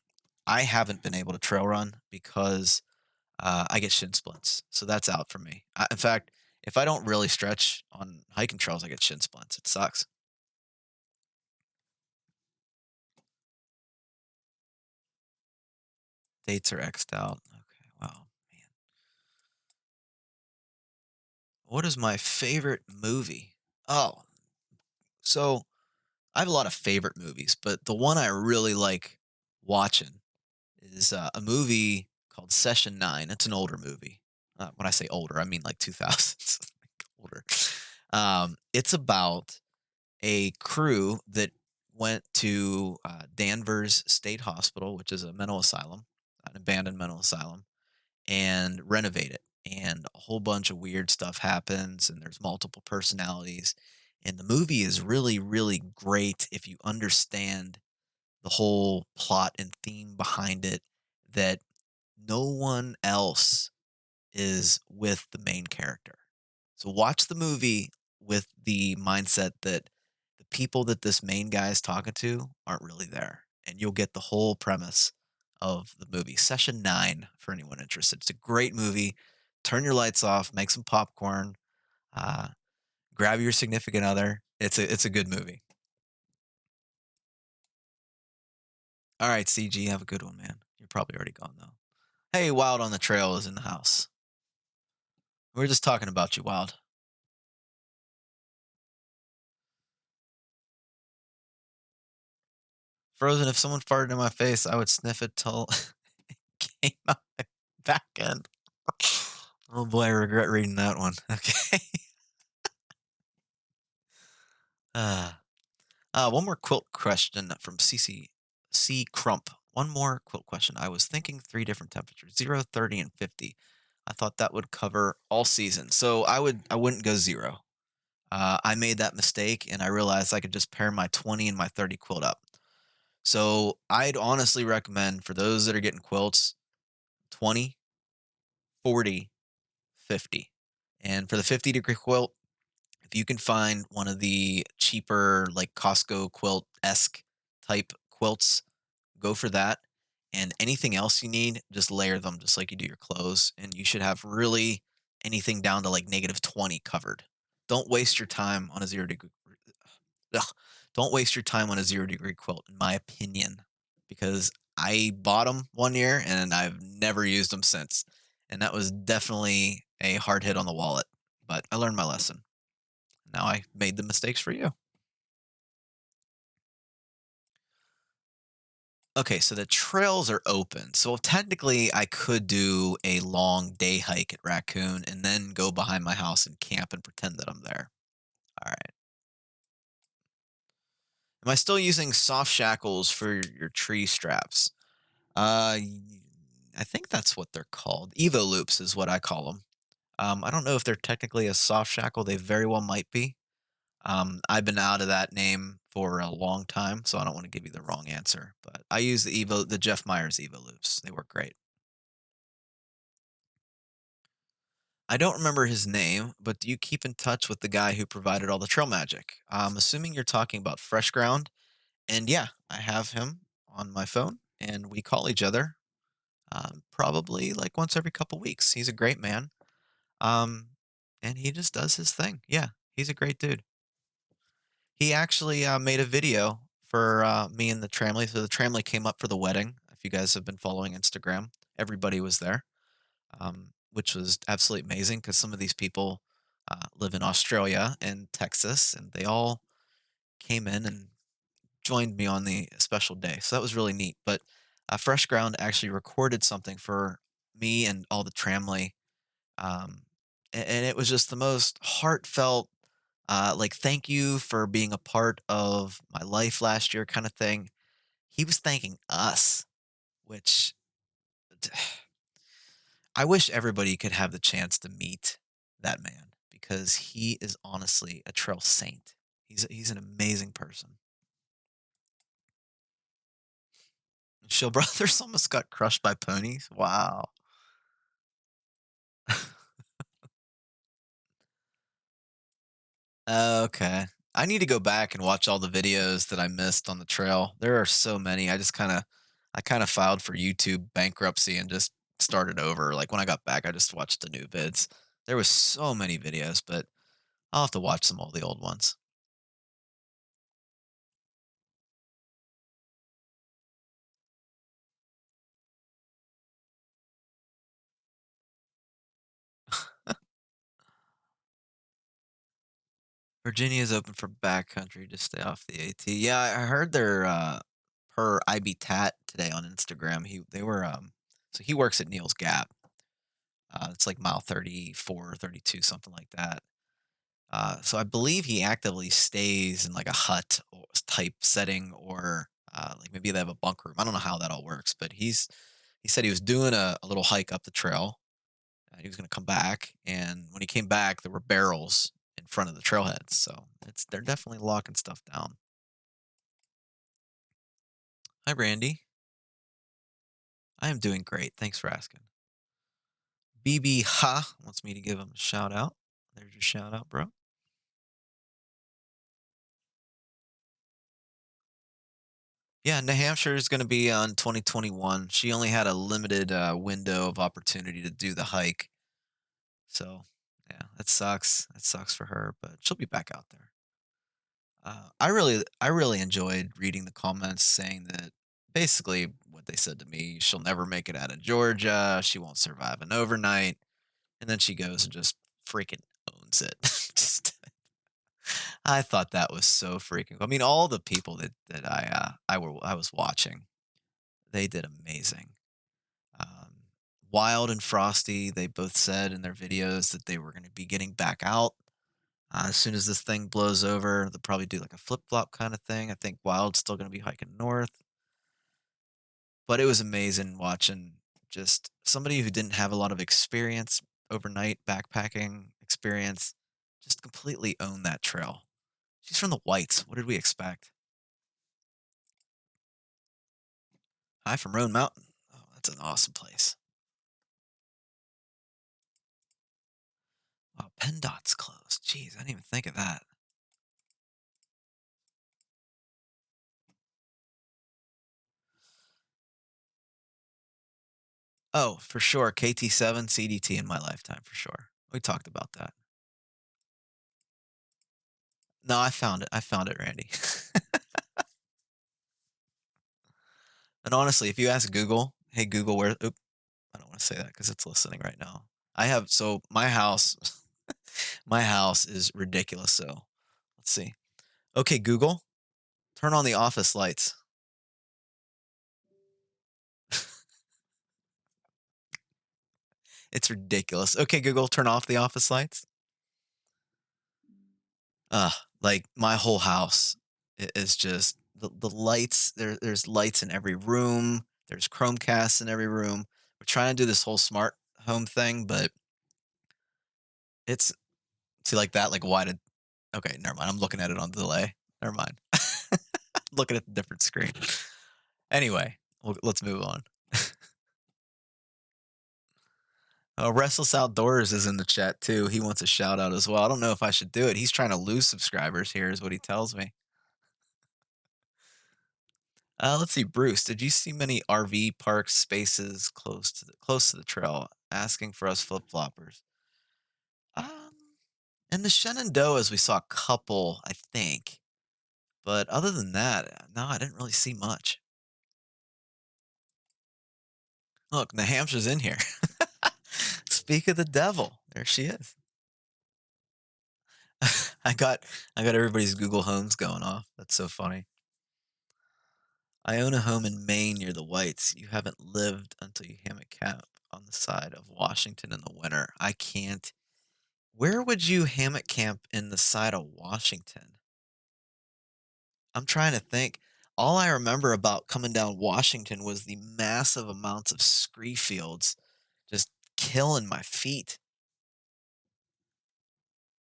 I haven't been able to trail run because I get shin splints. So that's out for me. In fact, if I don't really stretch on hiking trails, I get shin splints. It sucks. Dates are X'd out. Okay, wow, man. What is my favorite movie? Oh, so I have a lot of favorite movies, but the one I really like watching is a movie called Session 9. It's an older movie. When I say older, I mean like 2000s, like older. It's about a crew that went to Danvers State Hospital, which is a mental asylum, an abandoned mental asylum, and renovate it. And a whole bunch of weird stuff happens, and there's multiple personalities. And the movie is really, really great if you understand the whole plot and theme behind it, that no one else is with the main character. So watch the movie with the mindset that the people that this main guy is talking to aren't really there, and you'll get the whole premise of the movie. Session 9 for anyone interested. It's a great movie. Turn your lights off, make some popcorn, uh, grab your significant other. It's a good movie. All right, CG, have a good one, man. You're probably already gone though. Hey, Wild on the Trail is in the house. We're just talking about you, Wild. Frozen, if someone farted in my face, I would sniff it till it came out my back end. Oh boy, I regret reading that one. Okay. Uh, one more quilt question from CC C. Crump. One more quilt question. I was thinking three different temperatures, 0, 30, and 50. I thought that would cover all seasons. So I wouldn't go 0. I made that mistake and I realized I could just pair my 20 and my 30 quilt up. So I'd honestly recommend for those that are getting quilts, 20, 40, 50. And for the 50-degree quilt, if you can find one of the cheaper, like Costco quilt esque type quilts, go for that. And anything else you need, just layer them just like you do your clothes. And you should have really anything down to like -20 covered. Don't waste your time on a 0 degree. Ugh, don't waste your time on a 0 degree quilt, in my opinion, because I bought them one year and I've never used them since. And that was definitely a hard hit on the wallet. But I learned my lesson. Now I made the mistakes for you. Okay, so the trails are open. So technically, I could do a long day hike at Raccoon and then go behind my house and camp and pretend that I'm there. All right. Am I still using soft shackles for your tree straps? Y I think that's what they're called. Evo loops is what I call them. I don't know if they're technically a soft shackle. They very well might be. I've been out of that name for a long time, so I don't want to give you the wrong answer. But I use the Jeff Myers Evo loops. They work great. I don't remember his name, but do you keep in touch with the guy who provided all the trail magic? I'm assuming you're talking about Fresh Ground. And yeah, I have him on my phone, and we call each other probably like once every couple weeks. He's a great man. Um, and he just does his thing. Yeah, he's a great dude. He actually made a video for me and the tramley. So the tramley came up for the wedding. If you guys have been following Instagram, everybody was there, which was absolutely amazing because some of these people live in Australia and Texas, and they all came in and joined me on the special day. So that was really neat. But Fresh Ground actually recorded something for me and all the tramley, and it was just the most heartfelt, like thank you for being a part of my life last year kind of thing. He was thanking us, which I wish everybody could have the chance to meet that man because he is honestly a trail saint. He's an amazing person. Show Brothers almost got crushed by ponies. Wow. Okay. I need to go back and watch all the videos that I missed on the trail. There are so many. I kind of filed for YouTube bankruptcy and just started over. Like when I got back, I just watched the new vids. There was so many videos, but I'll have to watch some all the old ones. Virginia is open for backcountry to stay off the AT. Yeah, I heard they're per IB Tat today on Instagram. So he works at Neil's Gap. It's like mile 34, 32, something like that. So I believe he actively stays in like a hut or type setting, or like maybe they have a bunk room. I don't know how that all works, but he said he was doing a little hike up the trail. He was going to come back, and when he came back, there were barrels in front of the trailheads. So they're definitely locking stuff down. Hi, Randy. I am doing great. Thanks for asking. BB Ha wants me to give him a shout out. There's your shout out, bro. Yeah, New Hampshire is going to be on 2021. She only had a limited window of opportunity to do the hike. So, yeah, that sucks. That sucks for her, but she'll be back out there. I really enjoyed reading the comments saying that basically what they said to me, she'll never make it out of Georgia. She won't survive an overnight. And then she goes and just freaking owns it. Just, I thought that was so freaking. I mean, all the people that I was watching, they did amazing. Um, Wild and Frosty, they both said in their videos that they were going to be getting back out as soon as this thing blows over. They'll probably do like a flip flop kind of thing. I think Wild's still going to be hiking north, but it was amazing watching just somebody who didn't have a lot of experience, overnight backpacking experience, just completely own that trail. She's from the Whites. What did we expect? Hi from Roan Mountain. Oh, that's an awesome place. Wow, PennDOT's closed. Jeez, I didn't even think of that. Oh, for sure. KT7, CDT in my lifetime, for sure. We talked about that. No, I found it. I found it, Randy. And honestly, if you ask Google, "Hey, Google, where" oop, I don't wanna say that because it's listening right now. My house my house is ridiculous, so let's see. "Okay, Google, turn on the office lights." It's ridiculous. "Okay, Google, turn off the office lights." Ugh, like, my whole house is just the lights, there's lights in every room, there's Chromecasts in every room. We're trying to do this whole smart home thing, but it's see, like that, like, why did okay, never mind, I'm looking at it on delay. Never mind. Looking at the different screen. Anyway, let's move on. Restless Outdoors is in the chat too. He wants a shout out as well. I don't know if I should do it. He's trying to lose subscribers here, is what he tells me. Let's see, Bruce. Did you see many RV park spaces close to the trail asking for us flip floppers? Um, in the Shenandoahs, we saw a couple, I think, But other than that, no, I didn't really see much. Look, the hamster's in here. Speak of the devil, there she is. I got I got everybody's Google Homes going off. That's so funny. I own a home in Maine near the Whites. You haven't lived until you hammock camp on the side of Washington in the winter. I can't. Where would you hammock camp in the side of Washington? I'm trying to think. All I remember about coming down Washington was the massive amounts of scree fields just killing my feet.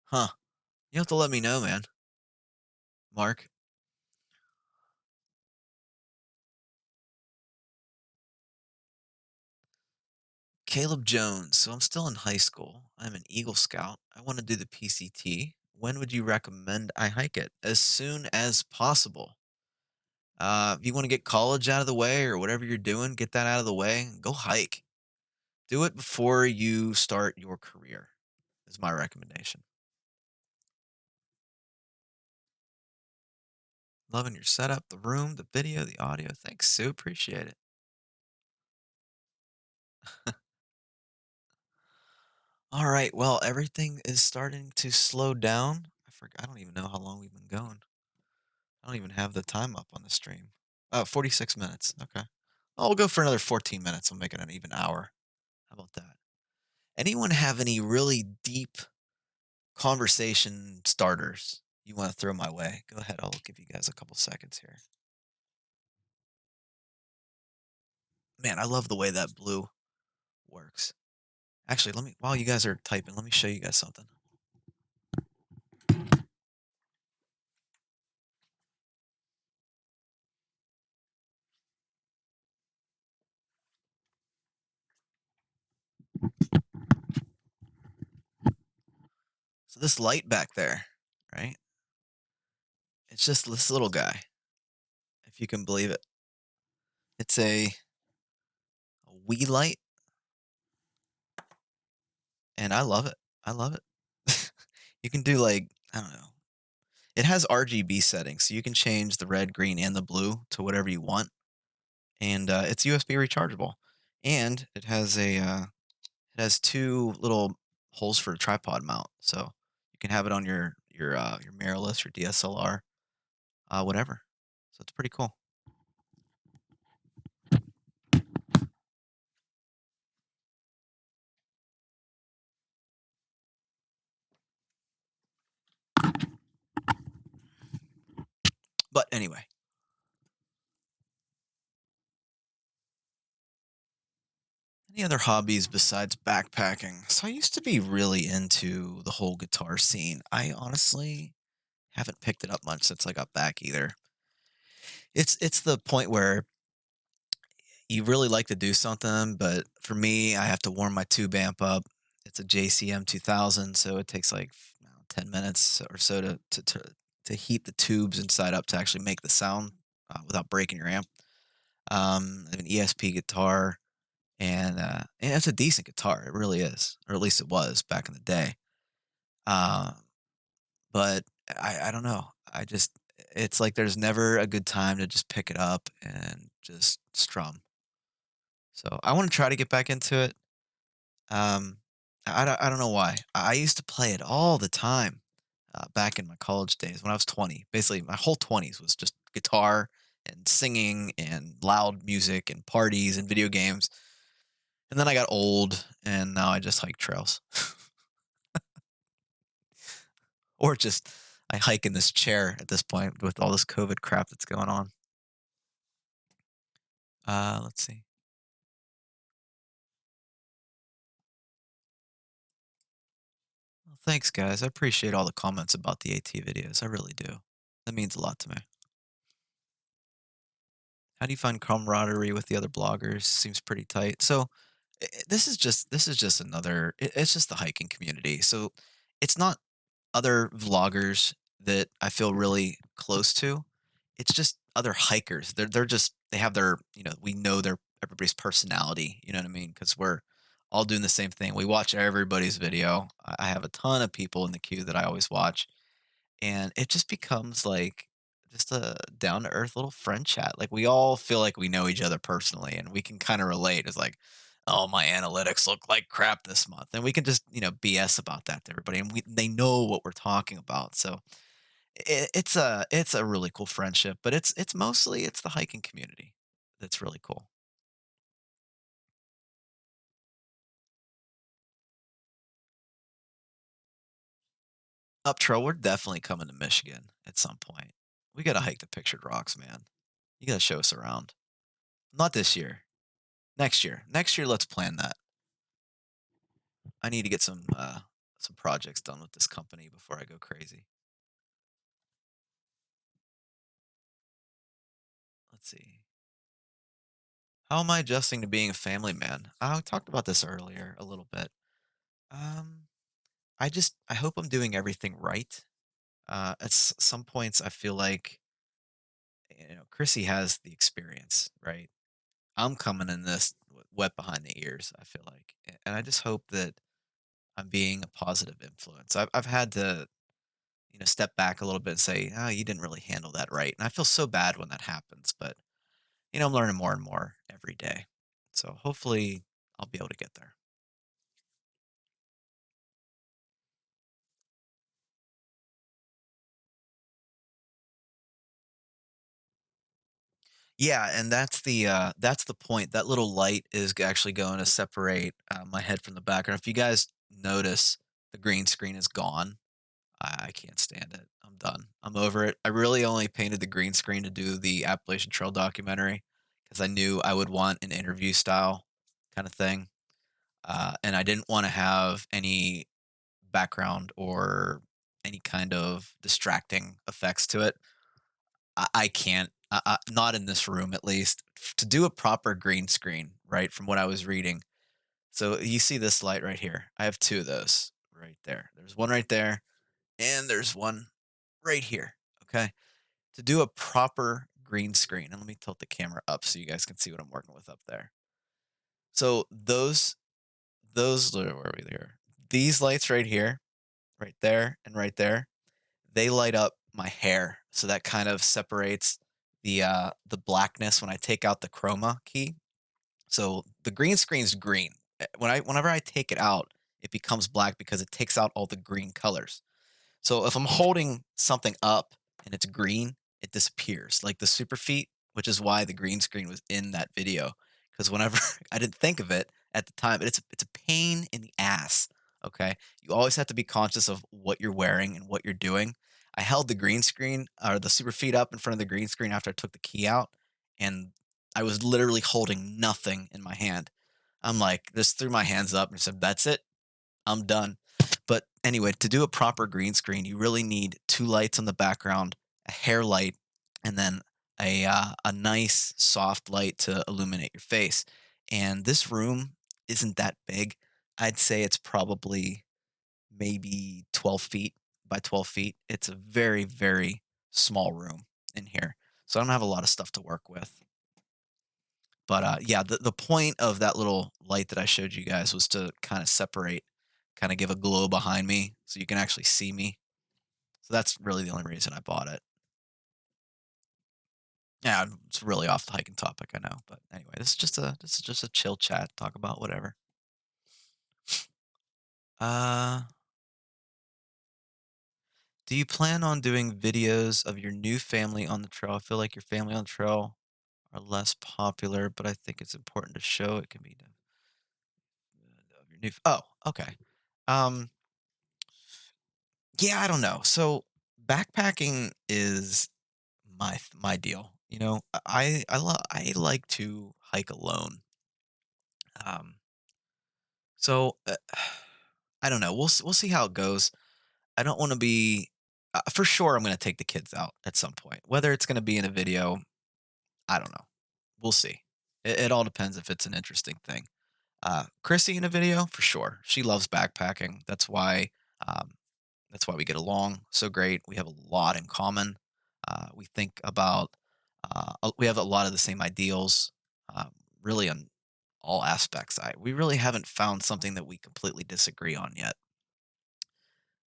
Huh. You have to let me know, man. Mark. Caleb Jones. So I'm still in high school. I'm an Eagle Scout. I want to do the PCT. When would you recommend I hike it? As soon as possible. If you want to get college out of the way or whatever you're doing, get that out of the way. Go hike. Do it before you start your career. Is my recommendation. Loving your setup, the room, the video, the audio. Thanks, Sue. Appreciate it. All right. Well, everything is starting to slow down. I forgot. I don't even know how long we've been going. I don't even have the time up on the stream. Oh, 46 minutes. Okay. Oh, we'll go for another 14 minutes. We'll make it an even hour. How about that? Anyone have any really deep conversation starters you want to throw my way? Go ahead. I'll give you guys a couple seconds here. Man, I love the way that blue works. Actually, let me, while you guys are typing, let me show you guys something. So, this light back there, right? It's just this little guy, if you can believe it. It's a Wii light, and I love it. I love it. You can do like, I don't know. It has RGB settings, so you can change the red, green, and the blue to whatever you want, and it's USB rechargeable, and it has two little holes for a tripod mount, so you can have it on your mirrorless, your DSLR, whatever. So it's pretty cool. But anyway, any other hobbies besides backpacking? So I used to be really into the whole guitar scene. I honestly haven't picked it up much since I got back either. It's the point where you really like to do something, but for me, I have to warm my tube amp up. It's a JCM 2000, so it takes like 10 minutes or so to heat the tubes inside up to actually make the sound without breaking your amp. I have an ESP guitar, and it's a decent guitar. It really is, or at least it was back in the day. Uh, but I don't know. It's like there's never a good time to just pick it up and just strum. So I want to try to get back into it. Um, I don't know why. I used to play it all the time back in my college days when I was 20. Basically, my whole 20s was just guitar and singing and loud music and parties and video games. And then I got old and now I just hike trails or just I hike in this chair at this point with all this COVID crap that's going on. Let's see. Well, thanks, guys. I appreciate all the comments about the AT videos. I really do. That means a lot to me. How do you find camaraderie with the other bloggers? Seems pretty tight. So this is just another. It's just the hiking community. So it's not other vloggers that I feel really close to. It's just other hikers. They're just they have their we know their everybody's personality. You know what I mean? Because we're all doing the same thing. We watch everybody's video. I have a ton of people in the queue that I always watch, and it just becomes like just a down to earth little friend chat. Like we all feel like we know each other personally, and we can kind of relate. It's like, oh, my analytics look like crap this month, and we can just BS about that to everybody, and they know what we're talking about. So it's a really cool friendship, but it's mostly it's the hiking community that's really cool. Up trail, we're definitely coming to Michigan at some point. We got to hike the pictured rocks, man. You got to show us around. Not this year. Next year. Next year, let's plan that. I need to get some projects done with this company before I go crazy. Let's see. How am I adjusting to being a family man? I talked about this earlier a little bit. Um, I hope I'm doing everything right. At some points, I feel like Chrissy has the experience, right? I'm coming in this wet behind the ears. I feel like, and I just hope that I'm being a positive influence. I've had to step back a little bit and say, oh, you didn't really handle that right, and I feel so bad when that happens. But I'm learning more and more every day, so hopefully I'll be able to get there. Yeah, and that's the point. That little light is actually going to separate my head from the background. If you guys notice, the green screen is gone. I can't stand it. I'm done. I'm over it. I really only painted the green screen to do the Appalachian Trail documentary because I knew I would want an interview style kind of thing, and I didn't want to have any background or any kind of distracting effects to it. I can't, not in this room at least, to do a proper green screen, right? From what I was reading. So you see this light right here. I have two of those right there. There's one right there, and there's one right here. Okay. To do a proper green screen, and let me tilt the camera up so you guys can see what I'm working with up there. So where are we there? These lights right there, and right there, they light up my hair, so that kind of separates the blackness when I take out the chroma key. So the green screen's green. Whenever I take it out, it becomes black because it takes out all the green colors. So if I'm holding something up and it's green, it disappears, like the super feet, which is why the green screen was in that video. Because whenever I didn't think of it at the time, but it's a pain in the ass. Okay, you always have to be conscious of what you're wearing and what you're doing. I held the green screen or the super feet up in front of the green screen after I took the key out, and I was literally holding nothing in my hand. I'm like, just threw my hands up and said, "That's it. I'm done." But anyway, to do a proper green screen, you really need two lights on the background, a hair light, and then a nice soft light to illuminate your face. And this room isn't that big. I'd say it's probably maybe 12 feet by 12 feet. It's a very, very small room in here. So I don't have a lot of stuff to work with. But, yeah, the point of that little light that I showed you guys was to kinda separate, kinda give a glow behind me so you can actually see me. So that's really the only reason I bought it. Yeah, it's really off the hiking topic, I know, but anyway, this is just a chill chat, talk about whatever. Uh, do you plan on doing videos of your new family on the trail? I feel like your family on the trail are less popular, but I think it's important to show it can be done of your new okay. Um Yeah, I don't know. So backpacking is my deal. I like to hike alone. Um, so I don't know. We'll see how it goes. I don't want to be for sure. I'm going to take the kids out at some point. Whether it's going to be in a video, I don't know. We'll see. It all depends if it's an interesting thing. Chrissy in a video for sure. She loves backpacking. Um, That's why we get along so great. We have a lot in common. We think about, we have a lot of the same ideals, uh, really on all aspects. We really haven't found something that we completely disagree on yet.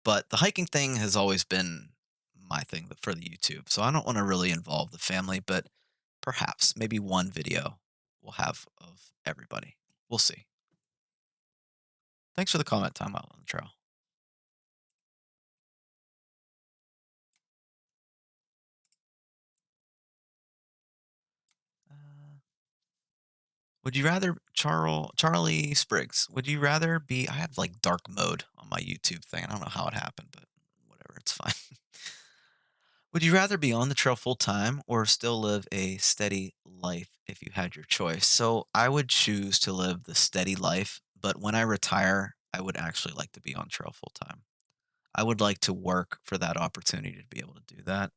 But the hiking thing has always been my thing for the YouTube. So I don't want to really involve the family, but perhaps maybe one video we'll have of everybody. We'll see. Thanks for the comment, time out on the trail. Uh, would you rather Charlie Spriggs? Would you rather be? I have like dark mode on my YouTube thing. I don't know how it happened, but whatever, it's fine. Would you rather be on the trail full time or still live a steady life if you had your choice? So I would choose to live the steady life, but when I retire, I would actually like to be on trail full time. I would like to work for that opportunity to be able to do that.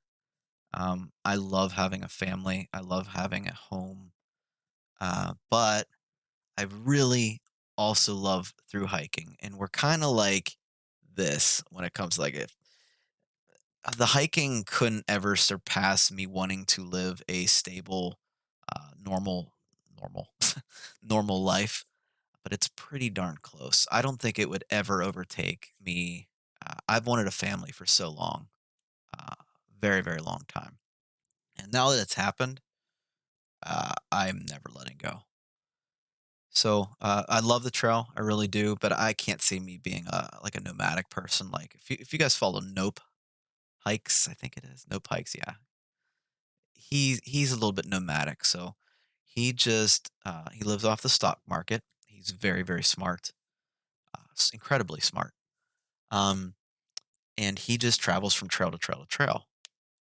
I love having a family. I love having a home, but I really also love through hiking, and we're kind of like this when it comes to like if the hiking couldn't ever surpass me wanting to live a stable, normal, normal life, but it's pretty darn close. I don't think it would ever overtake me. I've wanted a family for so long, uh, very, very long time. And now that it's happened, I'm never letting go. So I love the trail, I really do, but I can't see me being like a nomadic person. Like if you guys follow Nope hikes, I think it is Nope hikes. Yeah, he's a little bit nomadic, so he lives off the stock market. He's very very smart, incredibly smart. Um, and he just travels from trail to trail to trail,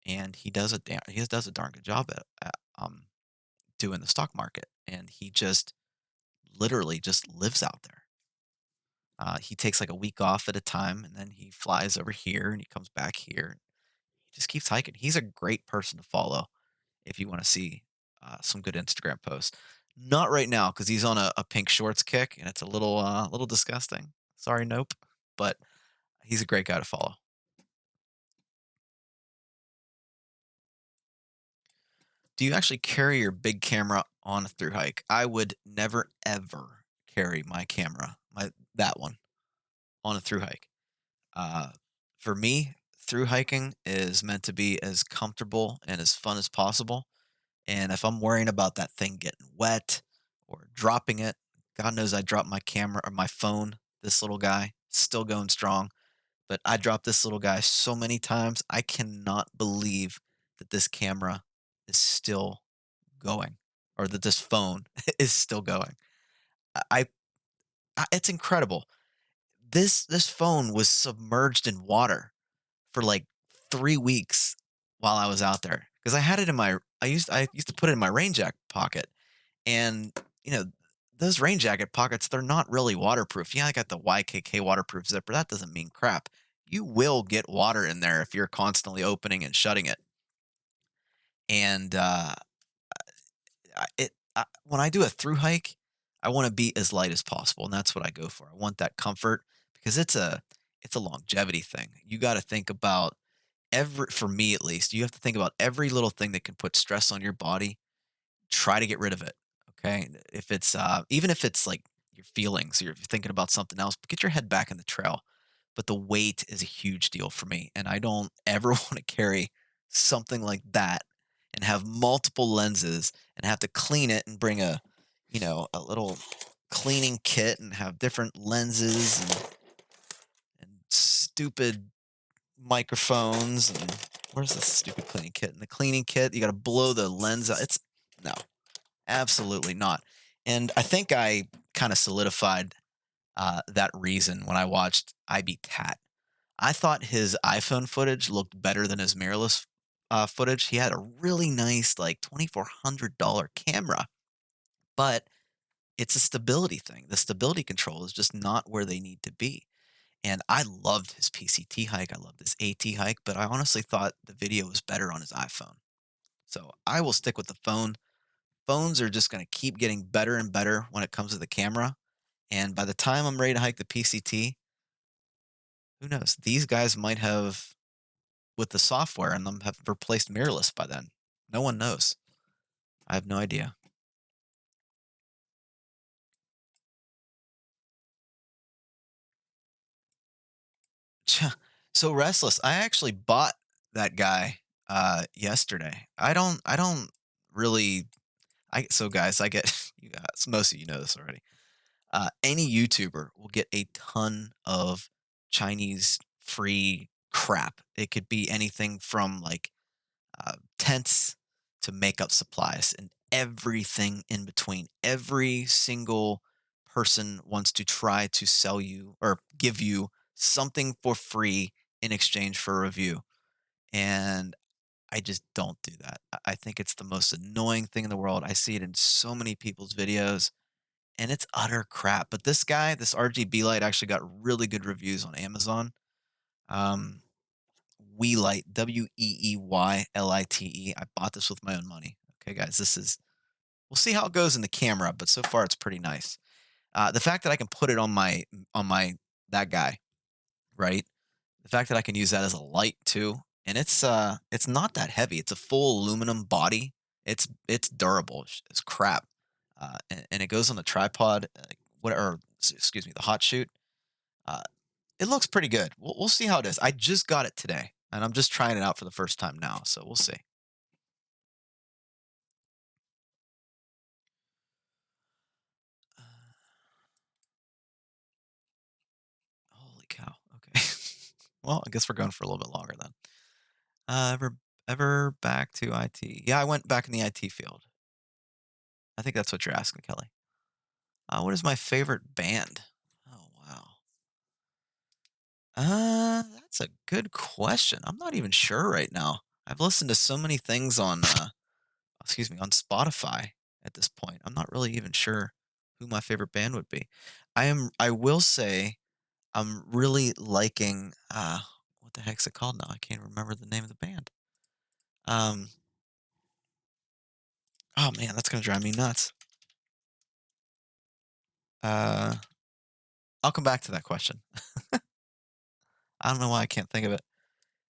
and he does a darn good job at doing the stock market, and he just literally just lives out there. He takes like a week off at a time, and then he flies over here, and he comes back here. He just keeps hiking. He's a great person to follow if you want to see some good Instagram posts. Not right now because he's on a pink shorts kick, and it's a little disgusting. Sorry, nope. But he's a great guy to follow. Do you actually carry your big camera on a through hike? I would never ever carry my camera, my that one, on a through hike. Uh, for me, through hiking is meant to be as comfortable and as fun as possible. And if I'm worrying about that thing getting wet or dropping it, God knows I dropped my camera or my phone. This little guy still going strong, but I dropped this little guy so many times. I cannot believe that this camera is still going or that this phone is still going. I, it's incredible. This phone was submerged in water for like 3 weeks while I was out there because I had it in my I used to put it in my rain jacket pocket, and, you know, those rain jacket pockets, they're not really waterproof. Yeah, I got the YKK waterproof zipper, that doesn't mean crap. You will get water in there if you're constantly opening and shutting it, and, when I do a through hike, I wanna be as light as possible, and that's what I go for. I want that comfort because it's a longevity thing. You gotta think about every for me at least, you have to think about every little thing that can put stress on your body, try to get rid of it. Okay. If it's even if it's like your feelings, or if you're thinking about something else, but get your head back in the trail. But the weight is a huge deal for me. And I don't ever want to carry something like that and have multiple lenses and have to clean it and bring a little cleaning kit and have different lenses and stupid microphones and where's the stupid cleaning kit? And the cleaning kit, you got to blow the lens out. It's no, absolutely not. And I think I kind of solidified that reason when I watched IB Tat. I thought his iPhone footage looked better than his mirrorless footage. He had a really nice, like $2,400 camera, but it's a stability thing. The stability control is just not where they need to be. And I loved his PCT hike. I loved his AT hike, but I honestly thought the video was better on his iPhone. So I will stick with the phone. Phones are just going to keep getting better and better when it comes to the camera. And by the time I'm ready to hike the PCT, who knows? These guys might have, with the software in them, have replaced mirrorless by then. No one knows. I have no idea. So restless. I actually bought that guy yesterday. I don't really I so guys, I get you guys, most of you know this already. Any YouTuber will get a ton of Chinese free crap. It could be anything from like tents to makeup supplies and everything in between. Every single person wants to try to sell you or give you something for free in exchange for a review. And I just don't do that. I think it's the most annoying thing in the world. I see it in so many people's videos and it's utter crap. But this guy, this RGB light actually got really good reviews on Amazon. Um, Weelight, Weeylight. I bought this with my own money. Okay, guys, this is we'll see how it goes in the camera, but so far it's pretty nice. The fact that I can put it on my that guy, right? The fact that I can use that as a light too, and it's not that heavy. It's a full aluminum body. It's durable as crap, and it goes on the tripod. Excuse me, the hot shoot. Uh, it looks pretty good. We'll see how it is. I just got it today, and I'm just trying it out for the first time now, so we'll see. Uh, Holy cow! Okay, well, I guess we're going for a little bit longer then. Ever back to IT? Yeah, I went back in the IT field. I think that's what you're asking, Kelly. What is my favorite band? Oh wow. That's a good question. I'm not even sure right now. I've listened to so many things on excuse me, on Spotify at this point. I'm not really even sure who my favorite band would be. I will say I'm really liking what the heck's it called now? I can't remember the name of the band. Um oh man, that's gonna drive me nuts. Uh I'll come back to that question. I don't know why I can't think of it.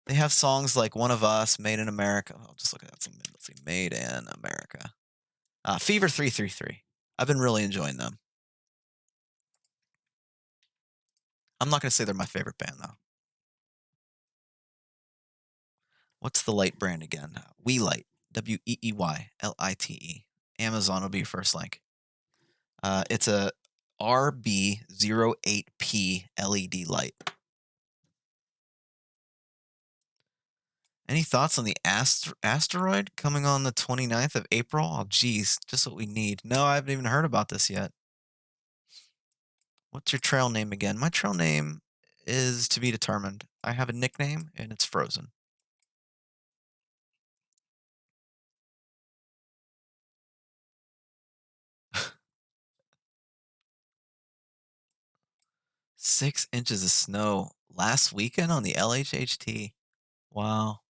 They have songs like "One of Us," "Made in America." I'll just look at that. Let's see, "Made in America." Fever 333. I've been really enjoying them. I'm not gonna say they're my favorite band though. What's the light brand again? Weelight. Weeylight. Amazon will be your first link. It's a RB08P LED light. Any thoughts on the asteroid coming on the 29th of April? Oh, geez, just what we need. No, I haven't even heard about this yet. What's your trail name again? My trail name is to be determined. I have a nickname, and it's Frozen. 6 inches of snow last weekend on the LHHT. Wow,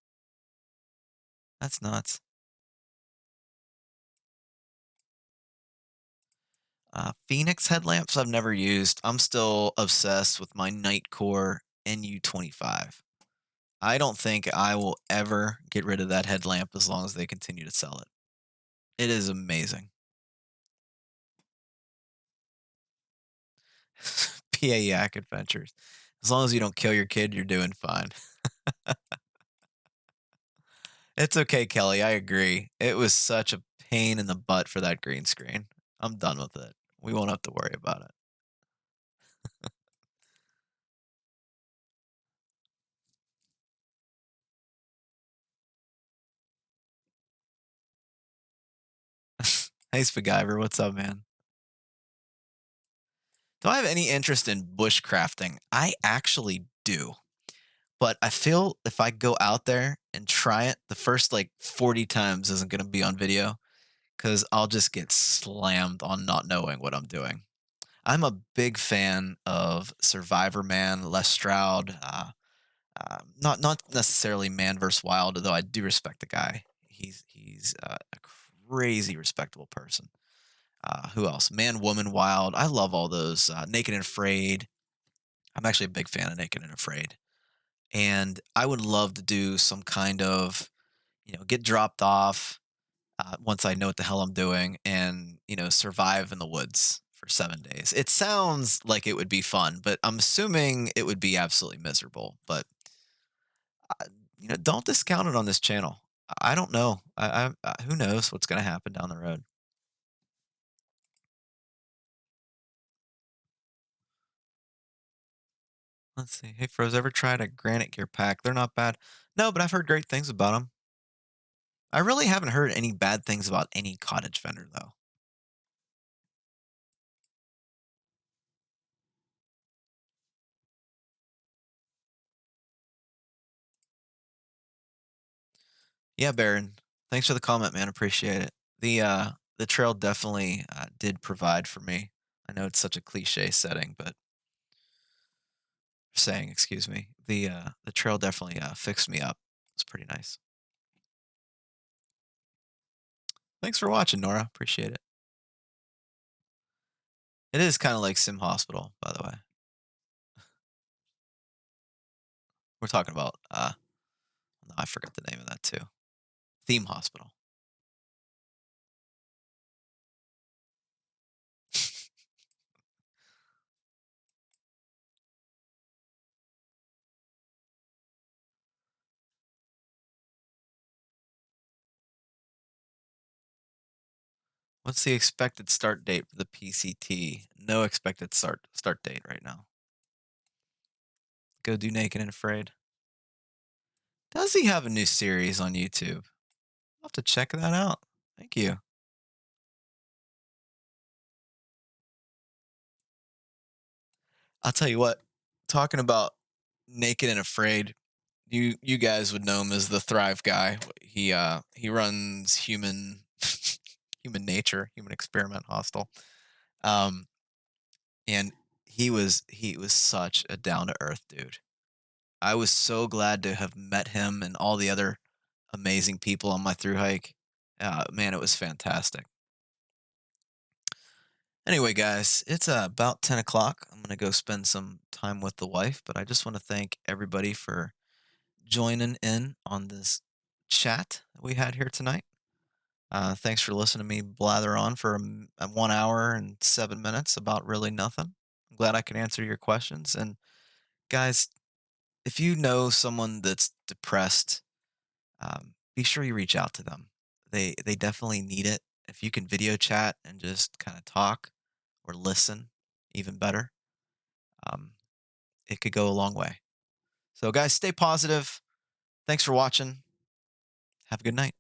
that's nuts. Phoenix headlamps I've never used. I'm still obsessed with my Nightcore NU25. I don't think I will ever get rid of that headlamp as long as they continue to sell it. It is amazing. PA Yak Adventures. As long as you don't kill your kid, you're doing fine. It's okay, Kelly. I agree. It was such a pain in the butt for that green screen. I'm done with it. We won't have to worry about it. Hey, Spaguyver, what's up, man? Do I have any interest in bushcrafting? I actually do. But I feel if I go out there and try it, the first like 40 times isn't going to be on video because I'll just get slammed on not knowing what I'm doing. I'm a big fan of Survivor Man, Les Stroud. Not necessarily Man vs. Wild, though I do respect the guy. He's a crazy respectable person. Who else? Man, Woman, Wild. I love all those. Naked and Afraid. I'm actually a big fan of Naked and Afraid, and I would love to do some kind of get dropped off once I know what the hell I'm doing, and survive in the woods for 7 days. It sounds like it would be fun, but I'm assuming it would be absolutely miserable. But don't discount it on this channel. I don't know. Who knows what's going to happen down the road. Let's see. Hey, Froze, ever tried a granite gear pack? They're not bad. No, but I've heard great things about them. I really haven't heard any bad things about any cottage vendor, though. Yeah, Baron. Thanks for the comment, man. Appreciate it. The trail definitely did provide for me. I know it's such a cliche setting, but saying, excuse me. The trail definitely fixed me up. It's pretty nice. Thanks for watching, Nora. Appreciate it. It is kind of like Sim Hospital, by the way. We're talking about no, I forgot the name of that too. Theme Hospital. What's the expected start date for the PCT? No expected start date right now. Go do Naked and Afraid. Does he have a new series on YouTube? I'll have to check that out. Thank you. I'll tell you what, talking about Naked and Afraid, you guys would know him as the Thrive guy. He runs human nature, human experiment hostel. Um and he was such a down to earth dude. I was so glad to have met him and all the other amazing people on my through hike. Man, it was fantastic. Anyway, guys, it's about 10 o'clock. I'm going to go spend some time with the wife, but I just want to thank everybody for joining in on this chat that we had here tonight. Thanks for listening to me blather on for 1 hour and 7 minutes about really nothing. I'm glad I could answer your questions. And guys, if you know someone that's depressed, be sure you reach out to them. They definitely need it. If you can video chat and just kind of talk or listen, even better. Um, it could go a long way. So, guys, stay positive. Thanks for watching. Have a good night.